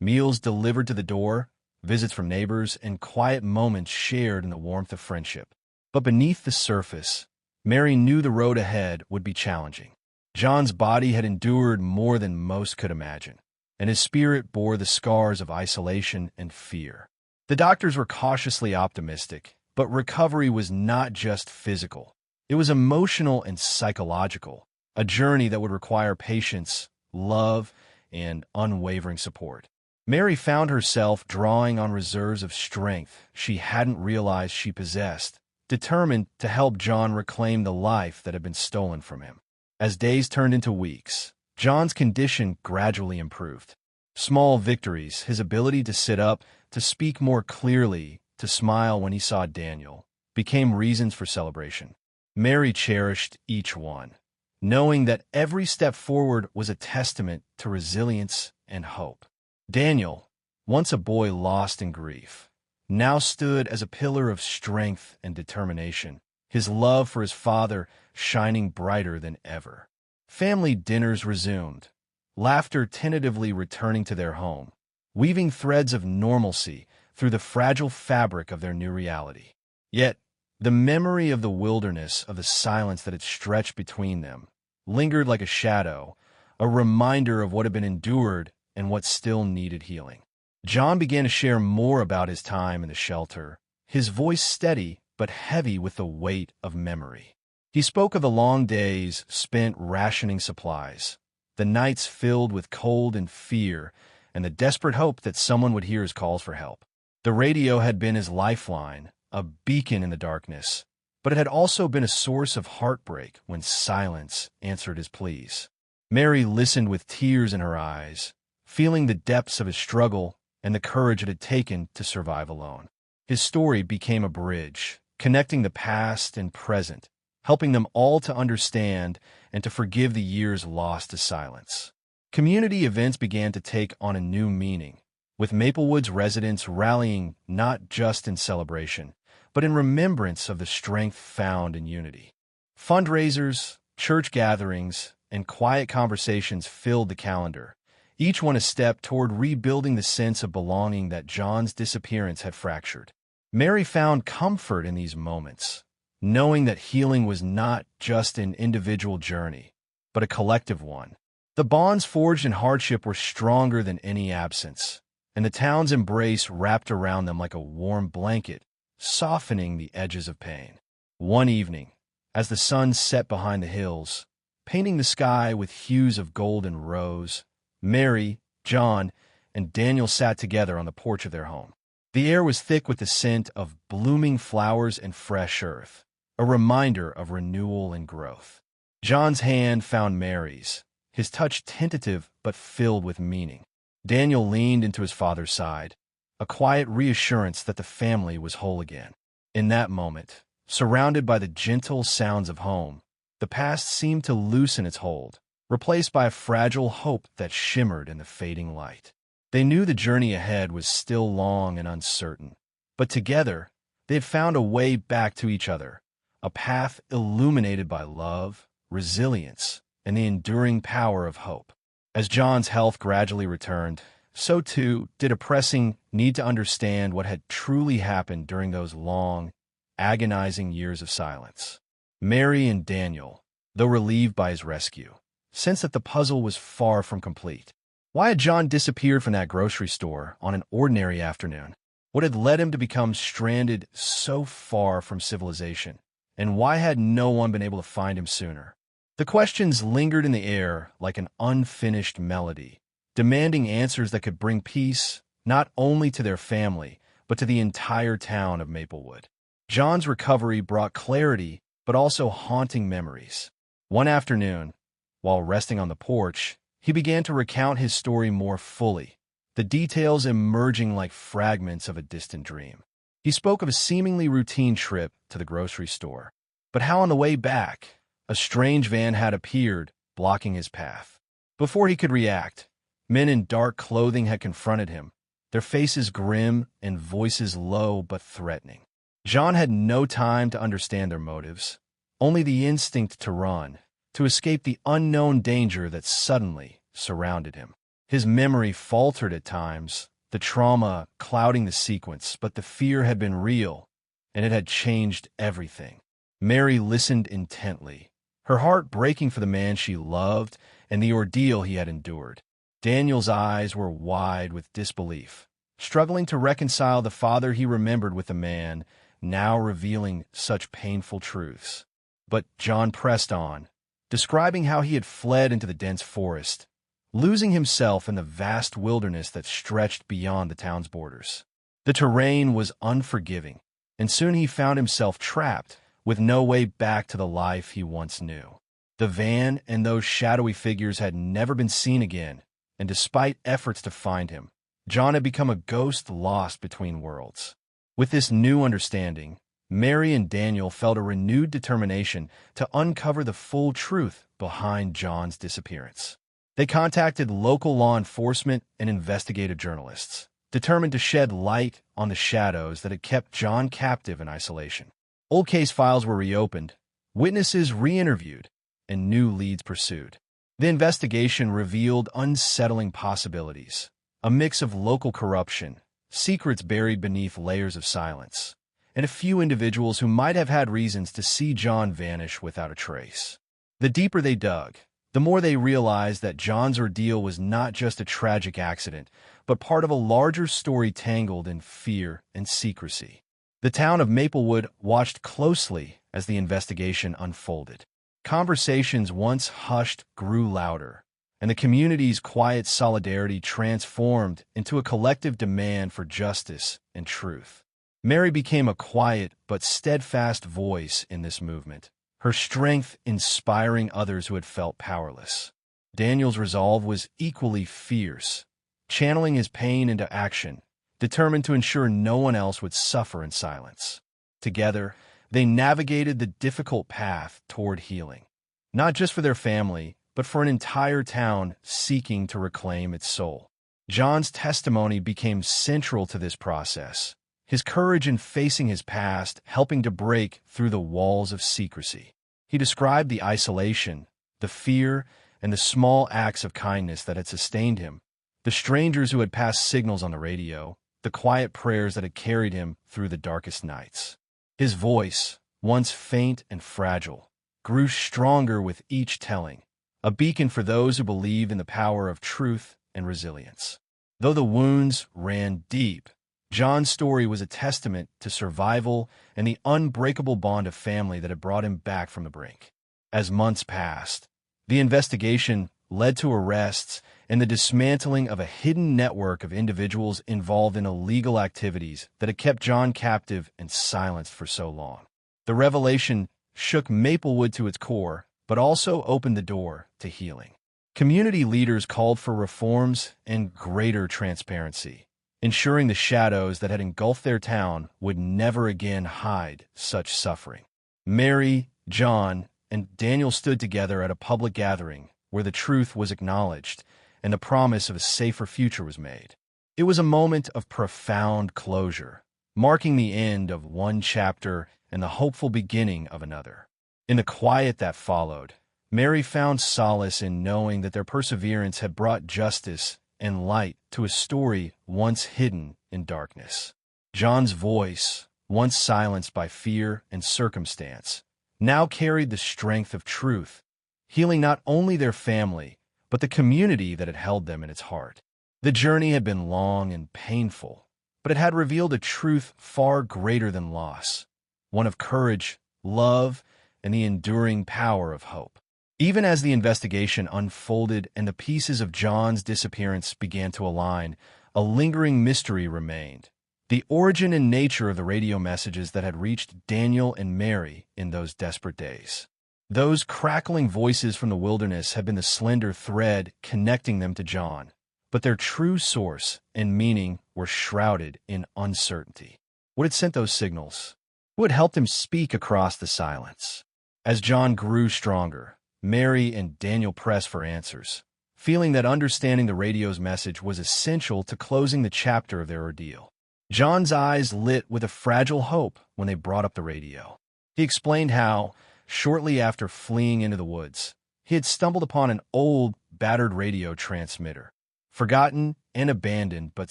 Meals delivered to the door, visits from neighbors, and quiet moments shared in the warmth of friendship. But beneath the surface, Mary knew the road ahead would be challenging. John's body had endured more than most could imagine, and his spirit bore the scars of isolation and fear. The doctors were cautiously optimistic, but recovery was not just physical. It was emotional and psychological, a journey that would require patience, love, and unwavering support. Mary found herself drawing on reserves of strength she hadn't realized she possessed, determined to help John reclaim the life that had been stolen from him. As days turned into weeks, John's condition gradually improved. Small victories, his ability to sit up, to speak more clearly, to smile when he saw Daniel, became reasons for celebration. Mary cherished each one, knowing that every step forward was a testament to resilience and hope. Daniel, once a boy lost in grief, now stood as a pillar of strength and determination, his love for his father shining brighter than ever. Family dinners resumed, laughter tentatively returning to their home, weaving threads of normalcy through the fragile fabric of their new reality. Yet, the memory of the wilderness, of the silence that had stretched between them, lingered like a shadow, a reminder of what had been endured and what still needed healing. John began to share more about his time in the shelter, his voice steady but heavy with the weight of memory. He spoke of the long days spent rationing supplies, the nights filled with cold and fear, and the desperate hope that someone would hear his calls for help. The radio had been his lifeline, a beacon in the darkness, but it had also been a source of heartbreak when silence answered his pleas. Mary listened with tears in her eyes, feeling the depths of his struggle and the courage it had taken to survive alone. His story became a bridge, connecting the past and present, helping them all to understand and to forgive the years lost to silence. Community events began to take on a new meaning, with Maplewood's residents rallying not just in celebration, but in remembrance of the strength found in unity. Fundraisers, church gatherings, and quiet conversations filled the calendar, each one a step toward rebuilding the sense of belonging that John's disappearance had fractured. Mary found comfort in these moments, knowing that healing was not just an individual journey, but a collective one. The bonds forged in hardship were stronger than any absence, and the town's embrace wrapped around them like a warm blanket, softening the edges of pain. One evening, as the sun set behind the hills, painting the sky with hues of gold and rose, Mary, John, and Daniel sat together on the porch of their home. The air was thick with the scent of blooming flowers and fresh earth, a reminder of renewal and growth. John's hand found Mary's, his touch tentative but filled with meaning. Daniel leaned into his father's side, a quiet reassurance that the family was whole again. In that moment, surrounded by the gentle sounds of home, the past seemed to loosen its hold, replaced by a fragile hope that shimmered in the fading light. They knew the journey ahead was still long and uncertain, but together, they had found a way back to each other, a path illuminated by love, resilience, and the enduring power of hope. As John's health gradually returned, so too did a pressing need to understand what had truly happened during those long, agonizing years of silence. Mary and Daniel, though relieved by his rescue, sensed that the puzzle was far from complete. Why had John disappeared from that grocery store on an ordinary afternoon? What had led him to become stranded so far from civilization? And why had no one been able to find him sooner? The questions lingered in the air like an unfinished melody, demanding answers that could bring peace not only to their family, but to the entire town of Maplewood. John's recovery brought clarity, but also haunting memories. One afternoon, while resting on the porch, he began to recount his story more fully, the details emerging like fragments of a distant dream. He spoke of a seemingly routine trip to the grocery store, but how on the way back, a strange van had appeared, blocking his path. Before he could react, men in dark clothing had confronted him, their faces grim and voices low but threatening. John had no time to understand their motives, only the instinct to run, to escape the unknown danger that suddenly surrounded him. His memory faltered at times, the trauma clouding the sequence, but the fear had been real, and it had changed everything. Mary listened intently, her heart breaking for the man she loved and the ordeal he had endured. Daniel's eyes were wide with disbelief, struggling to reconcile the father he remembered with the man now revealing such painful truths. But John pressed on, describing how he had fled into the dense forest, losing himself in the vast wilderness that stretched beyond the town's borders. The terrain was unforgiving, and soon he found himself trapped, with no way back to the life he once knew. The van and those shadowy figures had never been seen again, and despite efforts to find him, John had become a ghost lost between worlds. With this new understanding, Mary and Daniel felt a renewed determination to uncover the full truth behind John's disappearance. They contacted local law enforcement and investigative journalists, determined to shed light on the shadows that had kept John captive in isolation. Old case files were reopened, witnesses re-interviewed, and new leads pursued. The investigation revealed unsettling possibilities, a mix of local corruption, secrets buried beneath layers of silence, and a few individuals who might have had reasons to see John vanish without a trace. The deeper they dug, the more they realized that John's ordeal was not just a tragic accident, but part of a larger story tangled in fear and secrecy. The town of Maplewood watched closely as the investigation unfolded. Conversations once hushed grew louder, and the community's quiet solidarity transformed into a collective demand for justice and truth. Mary became a quiet but steadfast voice in this movement, her strength inspiring others who had felt powerless. Daniel's resolve was equally fierce, channeling his pain into action, determined to ensure no one else would suffer in silence. Together, they navigated the difficult path toward healing, not just for their family, but for an entire town seeking to reclaim its soul. John's testimony became central to this process, his courage in facing his past helping to break through the walls of secrecy. He described the isolation, the fear, and the small acts of kindness that had sustained him, the strangers who had passed signals on the radio, the quiet prayers that had carried him through the darkest nights. His voice, once faint and fragile, grew stronger with each telling, a beacon for those who believe in the power of truth and resilience. Though the wounds ran deep, John's story was a testament to survival and the unbreakable bond of family that had brought him back from the brink. As months passed, the investigation led to arrests and the dismantling of a hidden network of individuals involved in illegal activities that had kept John captive and silenced for so long. The revelation shook Maplewood to its core, but also opened the door to healing. Community leaders called for reforms and greater transparency, ensuring the shadows that had engulfed their town would never again hide such suffering. Mary, John, and Daniel stood together at a public gathering where the truth was acknowledged and the promise of a safer future was made. It was a moment of profound closure, marking the end of one chapter and the hopeful beginning of another. In the quiet that followed, Mary found solace in knowing that their perseverance had brought justice and light to a story once hidden in darkness. John's voice, once silenced by fear and circumstance, now carried the strength of truth, healing not only their family, but the community that had held them in its heart. The journey had been long and painful, but it had revealed a truth far greater than loss, one of courage, love, and the enduring power of hope. Even as the investigation unfolded and the pieces of John's disappearance began to align, a lingering mystery remained: the origin and nature of the radio messages that had reached Daniel and Mary in those desperate days. Those crackling voices from the wilderness had been the slender thread connecting them to John, but their true source and meaning were shrouded in uncertainty. What had sent those signals? Who had helped him speak across the silence? As John grew stronger, Mary and Daniel pressed for answers, feeling that understanding the radio's message was essential to closing the chapter of their ordeal. John's eyes lit with a fragile hope when they brought up the radio. He explained how, shortly after fleeing into the woods, he had stumbled upon an old, battered radio transmitter, forgotten and abandoned but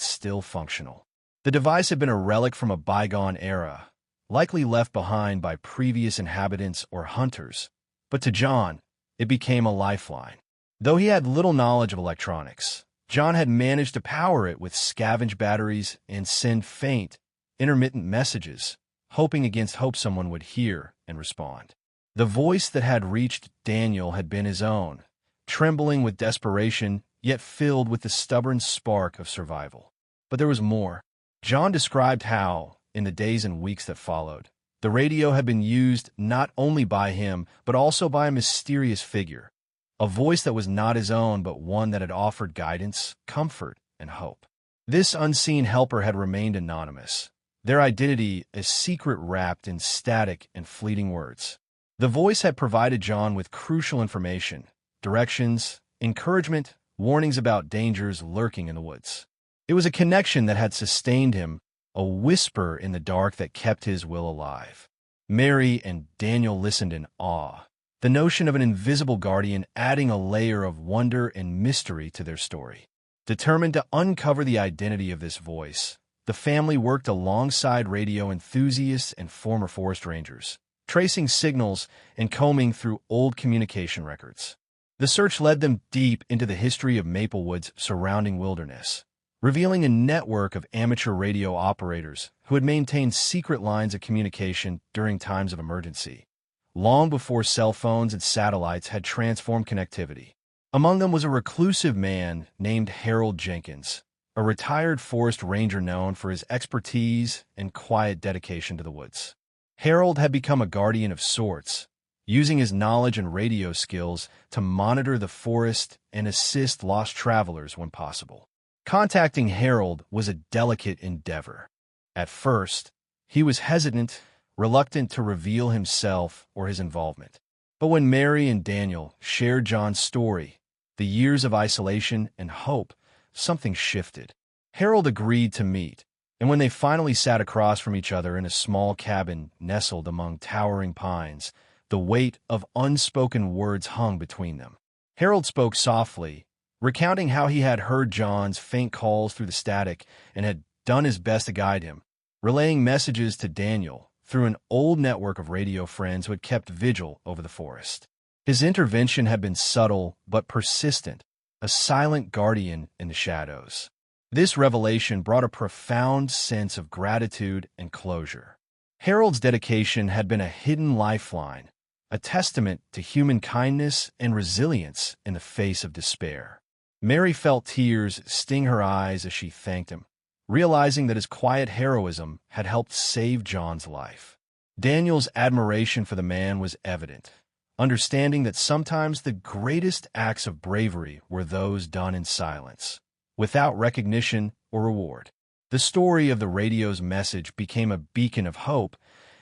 still functional. The device had been a relic from a bygone era, likely left behind by previous inhabitants or hunters, but to John, it became a lifeline. Though he had little knowledge of electronics, John had managed to power it with scavenged batteries and send faint, intermittent messages, hoping against hope someone would hear and respond. The voice that had reached Daniel had been his own, trembling with desperation, yet filled with the stubborn spark of survival. But there was more. John described how, in the days and weeks that followed, the radio had been used not only by him, but also by a mysterious figure, a voice that was not his own, but one that had offered guidance, comfort, and hope. This unseen helper had remained anonymous, their identity a secret wrapped in static and fleeting words. The voice had provided John with crucial information, directions, encouragement, warnings about dangers lurking in the woods. It was a connection that had sustained him, a whisper in the dark that kept his will alive. Mary and Daniel listened in awe, the notion of an invisible guardian adding a layer of wonder and mystery to their story. Determined to uncover the identity of this voice, the family worked alongside radio enthusiasts and former forest rangers, tracing signals and combing through old communication records. The search led them deep into the history of Maplewood's surrounding wilderness, revealing a network of amateur radio operators who had maintained secret lines of communication during times of emergency, long before cell phones and satellites had transformed connectivity. Among them was a reclusive man named Harold Jenkins, a retired forest ranger known for his expertise and quiet dedication to the woods. Harold had become a guardian of sorts, using his knowledge and radio skills to monitor the forest and assist lost travelers when possible. Contacting Harold was a delicate endeavor. At first, he was hesitant, reluctant to reveal himself or his involvement. But when Mary and Daniel shared John's story, the years of isolation and hope, something shifted. Harold agreed to meet, and when they finally sat across from each other in a small cabin nestled among towering pines, the weight of unspoken words hung between them. Harold spoke softly, recounting how he had heard John's faint calls through the static and had done his best to guide him, relaying messages to Daniel through an old network of radio friends who had kept vigil over the forest. His intervention had been subtle but persistent, a silent guardian in the shadows. This revelation brought a profound sense of gratitude and closure. Harold's dedication had been a hidden lifeline, a testament to human kindness and resilience in the face of despair. Mary felt tears sting her eyes as she thanked him, realizing that his quiet heroism had helped save John's life. Daniel's admiration for the man was evident, understanding that sometimes the greatest acts of bravery were those done in silence, without recognition or reward. The story of the radio's message became a beacon of hope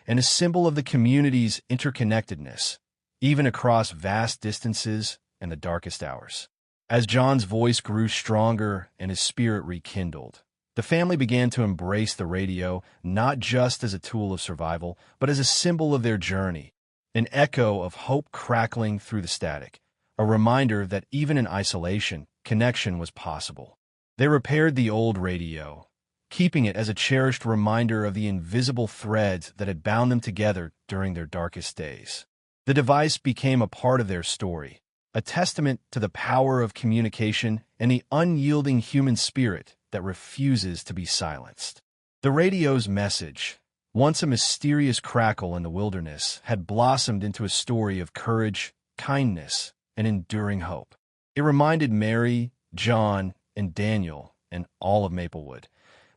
and a symbol of the community's interconnectedness, even across vast distances and the darkest hours. As John's voice grew stronger and his spirit rekindled, the family began to embrace the radio not just as a tool of survival, but as a symbol of their journey, an echo of hope crackling through the static, a reminder that even in isolation, connection was possible. They repaired the old radio, keeping it as a cherished reminder of the invisible threads that had bound them together during their darkest days. The device became a part of their story, a testament to the power of communication and the unyielding human spirit that refuses to be silenced. The radio's message, once a mysterious crackle in the wilderness, had blossomed into a story of courage, kindness, and enduring hope. It reminded Mary, John, and Daniel, and all of Maplewood,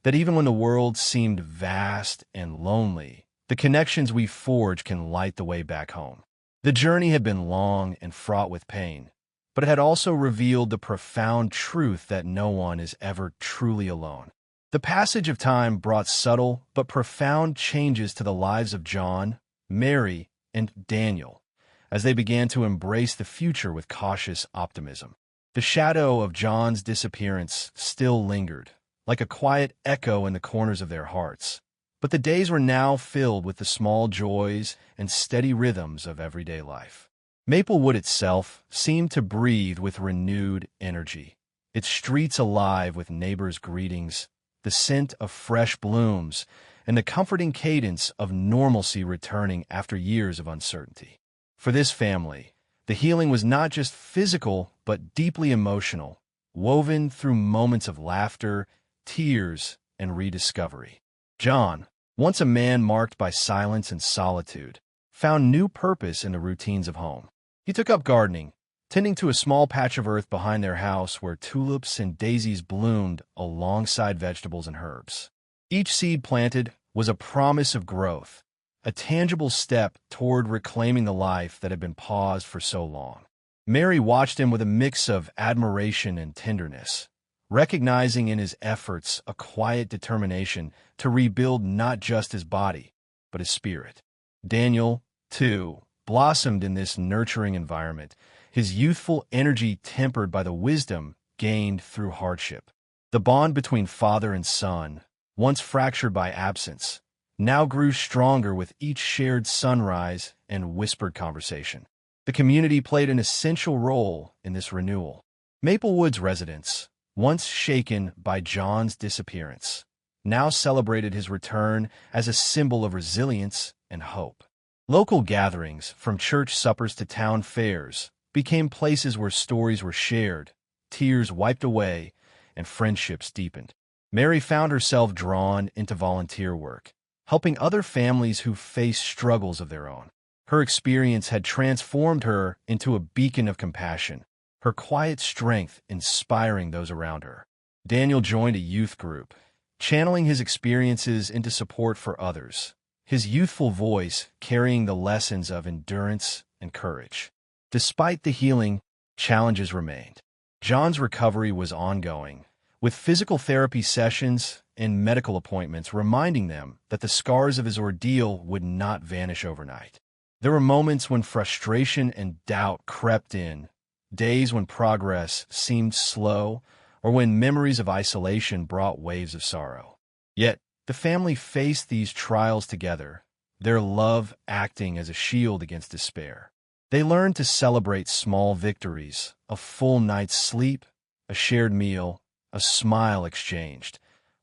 that even when the world seemed vast and lonely, the connections we forge can light the way back home. The journey had been long and fraught with pain, but it had also revealed the profound truth that no one is ever truly alone. The passage of time brought subtle but profound changes to the lives of John, Mary, and Daniel as they began to embrace the future with cautious optimism. The shadow of John's disappearance still lingered, like a quiet echo in the corners of their hearts. But the days were now filled with the small joys and steady rhythms of everyday life. Maplewood itself seemed to breathe with renewed energy, its streets alive with neighbors' greetings, the scent of fresh blooms, and the comforting cadence of normalcy returning after years of uncertainty. For this family, the healing was not just physical but deeply emotional, woven through moments of laughter, tears, and rediscovery. John, once a man marked by silence and solitude, found new purpose in the routines of home. He took up gardening, tending to a small patch of earth behind their house where tulips and daisies bloomed alongside vegetables and herbs. Each seed planted was a promise of growth, a tangible step toward reclaiming the life that had been paused for so long. Mary watched him with a mix of admiration and tenderness, recognizing in his efforts a quiet determination to rebuild not just his body, but his spirit. Daniel, too, blossomed in this nurturing environment, his youthful energy tempered by the wisdom gained through hardship. The bond between father and son, once fractured by absence, now grew stronger with each shared sunrise and whispered conversation. The community played an essential role in this renewal. Maplewood's residents, once shaken by John's disappearance, now celebrated his return as a symbol of resilience and hope. Local gatherings, from church suppers to town fairs, became places where stories were shared, tears wiped away, and friendships deepened. Mary found herself drawn into volunteer work, helping other families who faced struggles of their own. Her experience had transformed her into a beacon of compassion, her quiet strength inspiring those around her. Daniel joined a youth group, channeling his experiences into support for others, his youthful voice carrying the lessons of endurance and courage. Despite the healing, challenges remained. John's recovery was ongoing, with physical therapy sessions and medical appointments reminding them that the scars of his ordeal would not vanish overnight. There were moments when frustration and doubt crept in, days when progress seemed slow, or when memories of isolation brought waves of sorrow. Yet, the family faced these trials together, their love acting as a shield against despair. They learned to celebrate small victories, a full night's sleep, a shared meal, a smile exchanged,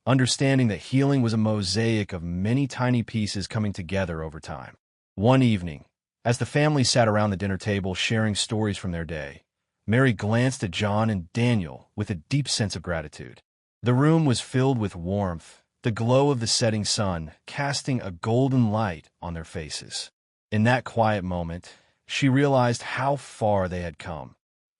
understanding that healing was a mosaic of many tiny pieces coming together over time. One evening, as the family sat around the dinner table sharing stories from their day, Mary glanced at John and Daniel with a deep sense of gratitude. The room was filled with warmth, the glow of the setting sun casting a golden light on their faces. In that quiet moment, she realized how far they had come,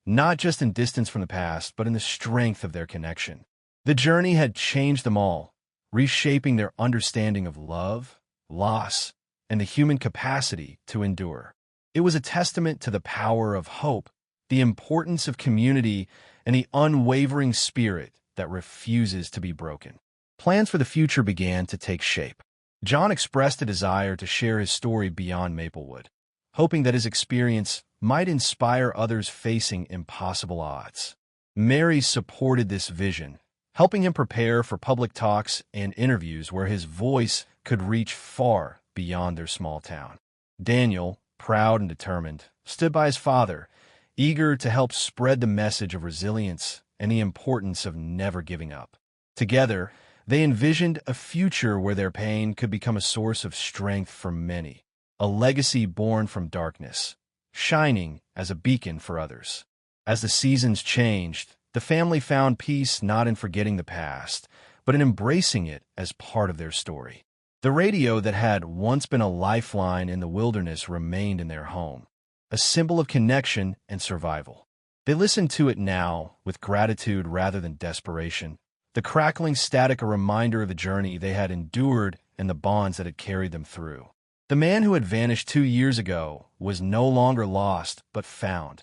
not just in distance from the past, but in the strength of their connection. The journey had changed them all, reshaping their understanding of love, loss, and the human capacity to endure. It was a testament to the power of hope, the importance of community, and the unwavering spirit that refuses to be broken. plans for the future began to take shape. John expressed a desire to share his story beyond Maplewood, hoping that his experience might inspire others facing impossible odds. Mary supported this vision, helping him prepare for public talks and interviews where his voice could reach far beyond their small town. Daniel, proud and determined, stood by his father, eager to help spread the message of resilience and the importance of never giving up. Together, they envisioned a future where their pain could become a source of strength for many, a legacy born from darkness, shining as a beacon for others. As the seasons changed, the family found peace not in forgetting the past, but in embracing it as part of their story. The radio that had once been a lifeline in the wilderness remained in their home, a symbol of connection and survival. They listened to it now with gratitude rather than desperation, the crackling static a reminder of the journey they had endured and the bonds that had carried them through. The man who had vanished 2 years ago was no longer lost but found,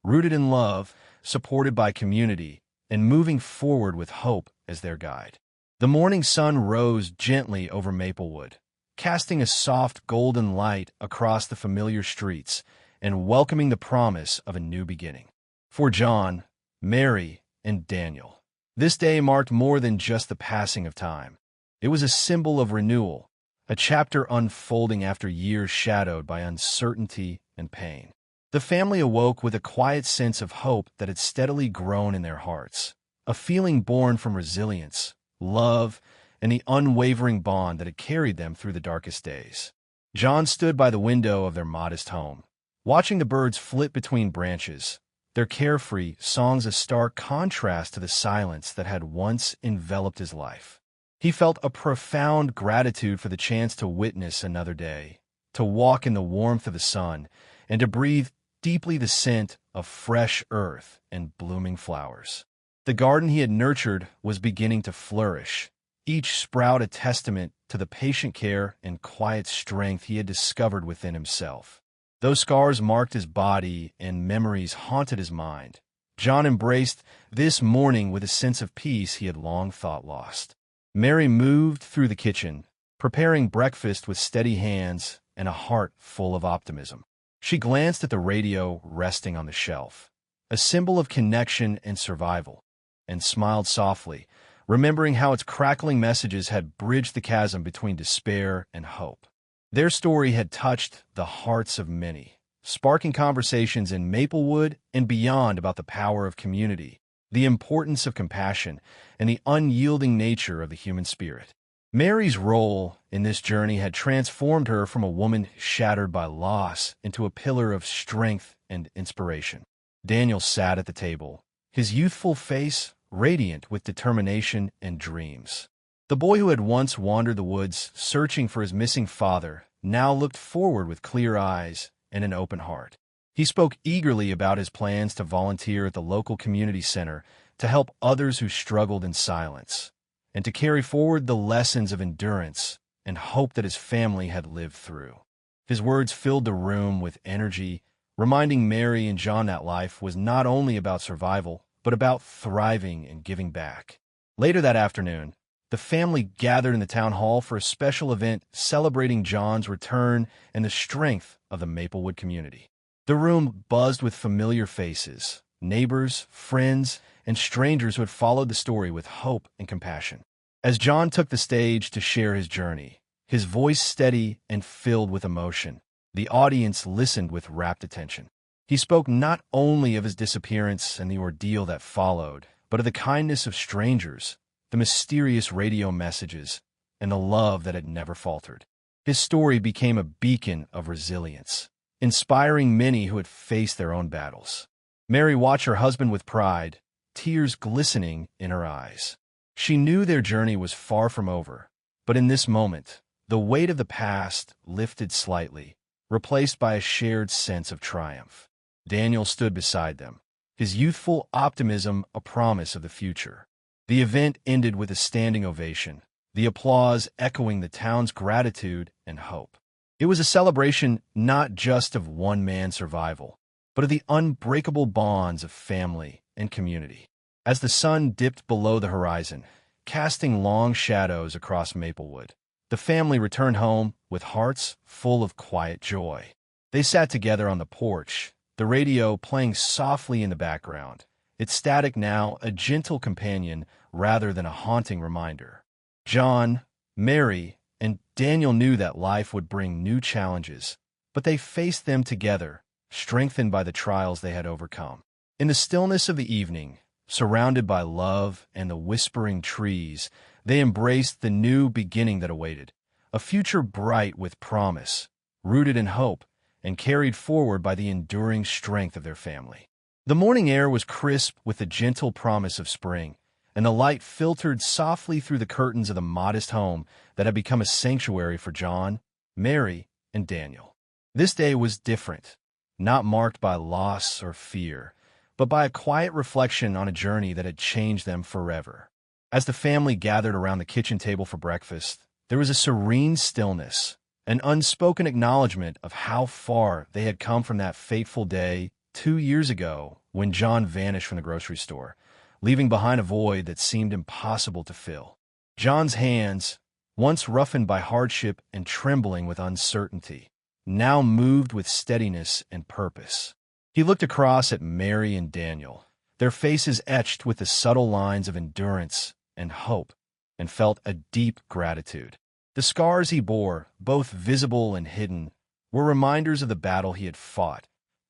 rooted in love, supported by community, and moving forward with hope as their guide. The morning sun rose gently over Maplewood, casting a soft golden light across the familiar streets and welcoming the promise of a new beginning. For John, Mary, and Daniel, this day marked more than just the passing of time. It was a symbol of renewal, a chapter unfolding after years shadowed by uncertainty and pain. The family awoke with a quiet sense of hope that had steadily grown in their hearts, a feeling born from resilience, love, and the unwavering bond that had carried them through the darkest days. John stood by the window of their modest home, watching the birds flit between branches, their carefree songs a stark contrast to the silence that had once enveloped his life. He felt a profound gratitude for the chance to witness another day, to walk in the warmth of the sun, and to breathe deeply the scent of fresh earth and blooming flowers. The garden he had nurtured was beginning to flourish, each sprout a testament to the patient care and quiet strength he had discovered within himself. Though scars marked his body and memories haunted his mind, John embraced this morning with a sense of peace he had long thought lost. Mary moved through the kitchen, preparing breakfast with steady hands and a heart full of optimism. She glanced at the radio resting on the shelf, a symbol of connection and survival, and smiled softly, remembering how its crackling messages had bridged the chasm between despair and hope. Their story had touched the hearts of many, sparking conversations in Maplewood and beyond about the power of community, the importance of compassion, and the unyielding nature of the human spirit. Mary's role in this journey had transformed her from a woman shattered by loss into a pillar of strength and inspiration. Daniel sat at the table, his youthful face radiant with determination and dreams. The boy who had once wandered the woods searching for his missing father now looked forward with clear eyes and an open heart. He spoke eagerly about his plans to volunteer at the local community center to help others who struggled in silence, and to carry forward the lessons of endurance and hope that his family had lived through. His words filled the room with energy, reminding Mary and John that life was not only about survival, but about thriving and giving back. Later that afternoon, the family gathered in the town hall for a special event celebrating John's return and the strength of the Maplewood community. The room buzzed with familiar faces, neighbors, friends, and strangers who had followed the story with hope and compassion. As John took the stage to share his journey, his voice steady and filled with emotion, the audience listened with rapt attention. He spoke not only of his disappearance and the ordeal that followed, but of the kindness of strangers, the mysterious radio messages, and the love that had never faltered. His story became a beacon of resilience, inspiring many who had faced their own battles. Mary watched her husband with pride, tears glistening in her eyes. She knew their journey was far from over, but in this moment, the weight of the past lifted slightly, replaced by a shared sense of triumph. Daniel stood beside them, his youthful optimism a promise of the future. The event ended with a standing ovation, the applause echoing the town's gratitude and hope. It was a celebration not just of one man's survival, but of the unbreakable bonds of family and community. As the sun dipped below the horizon, casting long shadows across Maplewood. The family returned home with hearts full of quiet joy. They sat together on the porch, the radio playing softly in the background, its static now a gentle companion rather than a haunting reminder. John, Mary, and Daniel knew that life would bring new challenges, but they faced them together, strengthened by the trials they had overcome. In the stillness of the evening, surrounded by love and the whispering trees, they embraced the new beginning that awaited, a future bright with promise, rooted in hope, and carried forward by the enduring strength of their family. The morning air was crisp with the gentle promise of spring, and the light filtered softly through the curtains of the modest home that had become a sanctuary for John, Mary, and Daniel. This day was different, not marked by loss or fear, but by a quiet reflection on a journey that had changed them forever. As the family gathered around the kitchen table for breakfast, there was a serene stillness, an unspoken acknowledgement of how far they had come from that fateful day 2 years ago when John vanished from the grocery store, leaving behind a void that seemed impossible to fill. John's hands, once roughened by hardship and trembling with uncertainty, now moved with steadiness and purpose. He looked across at Mary and Daniel, their faces etched with the subtle lines of endurance and hope, and felt a deep gratitude. The scars he bore, both visible and hidden, were reminders of the battle he had fought,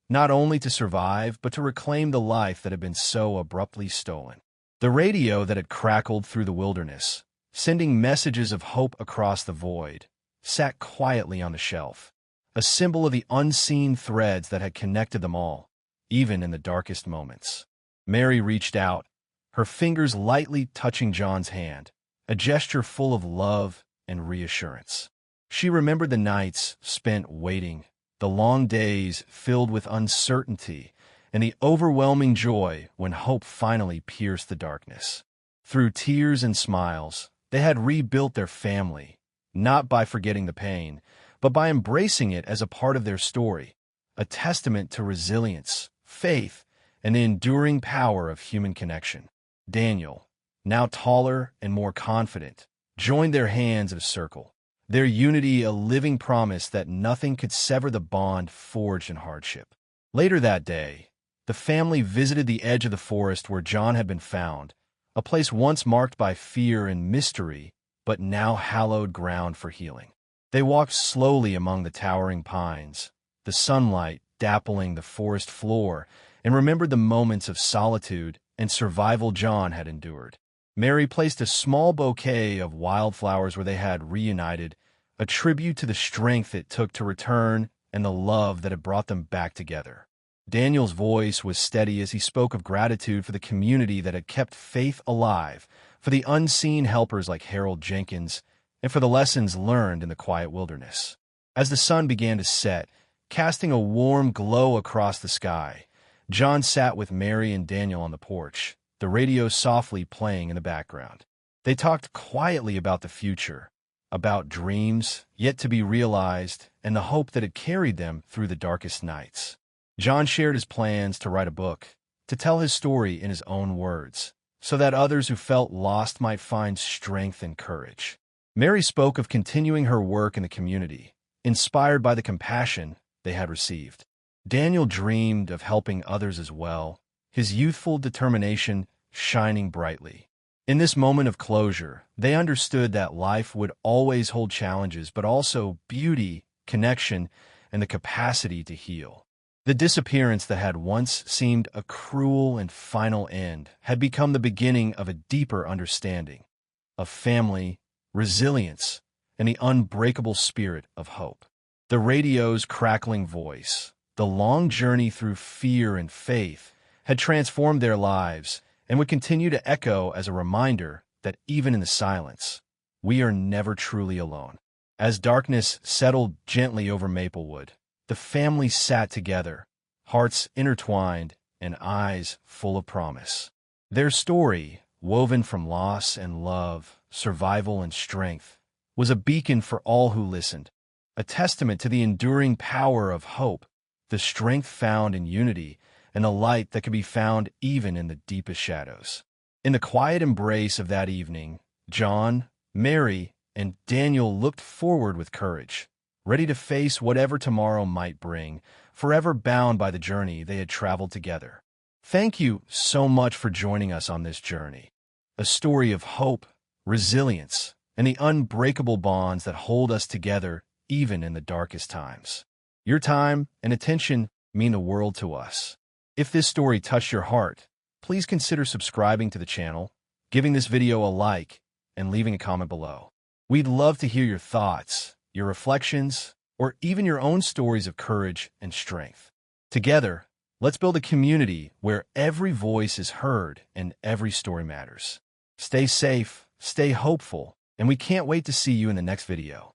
not only to survive, but to reclaim the life that had been so abruptly stolen. The radio that had crackled through the wilderness, sending messages of hope across the void, sat quietly on the shelf, a symbol of the unseen threads that had connected them all, even in the darkest moments. Mary reached out, her fingers lightly touching John's hand, a gesture full of love and reassurance. She remembered the nights spent waiting, the long days filled with uncertainty, and the overwhelming joy when hope finally pierced the darkness. Through tears and smiles, they had rebuilt their family, not by forgetting the pain, but by embracing it as a part of their story, a testament to resilience, faith, and the enduring power of human connection. Daniel, now taller and more confident, joined their hands in a circle, their unity a living promise that nothing could sever the bond forged in hardship. Later that day, the family visited the edge of the forest where John had been found, a place once marked by fear and mystery, but now hallowed ground for healing. They walked slowly among the towering pines, the sunlight dappling the forest floor, and remembered the moments of solitude and survival John had endured. Mary placed a small bouquet of wildflowers where they had reunited, a tribute to the strength it took to return and the love that had brought them back together. Daniel's voice was steady as he spoke of gratitude for the community that had kept faith alive, for the unseen helpers like Harold Jenkins, and for the lessons learned in the quiet wilderness. As the sun began to set, casting a warm glow across the sky, John sat with Mary and Daniel on the porch, the radio softly playing in the background. They talked quietly about the future, about dreams yet to be realized, and the hope that had carried them through the darkest nights. John shared his plans to write a book, to tell his story in his own words, so that others who felt lost might find strength and courage. Mary spoke of continuing her work in the community, inspired by the compassion they had received. Daniel dreamed of helping others as well, his youthful determination shining brightly. In this moment of closure, they understood that life would always hold challenges, but also beauty, connection, and the capacity to heal. The disappearance that had once seemed a cruel and final end had become the beginning of a deeper understanding of family, resilience, and the unbreakable spirit of hope. The radio's crackling voice, the long journey through fear and faith, had transformed their lives and would continue to echo as a reminder that even in the silence, we are never truly alone. As darkness settled gently over Maplewood, the family sat together, hearts intertwined and eyes full of promise. Their story, woven from loss and love, survival and strength, was a beacon for all who listened, a testament to the enduring power of hope, the strength found in unity, and the light that can be found even in the deepest shadows. In the quiet embrace of that evening, John, Mary, and Daniel looked forward with courage, ready to face whatever tomorrow might bring, forever bound by the journey they had traveled together. Thank you so much for joining us on this journey. A story of hope, resilience, and the unbreakable bonds that hold us together even in the darkest times. Your time and attention mean the world to us. If this story touched your heart, please consider subscribing to the channel, giving this video a like, and leaving a comment below. We'd love to hear your thoughts, your reflections, or even your own stories of courage and strength. Together, let's build a community where every voice is heard and every story matters. Stay safe, stay hopeful, and we can't wait to see you in the next video.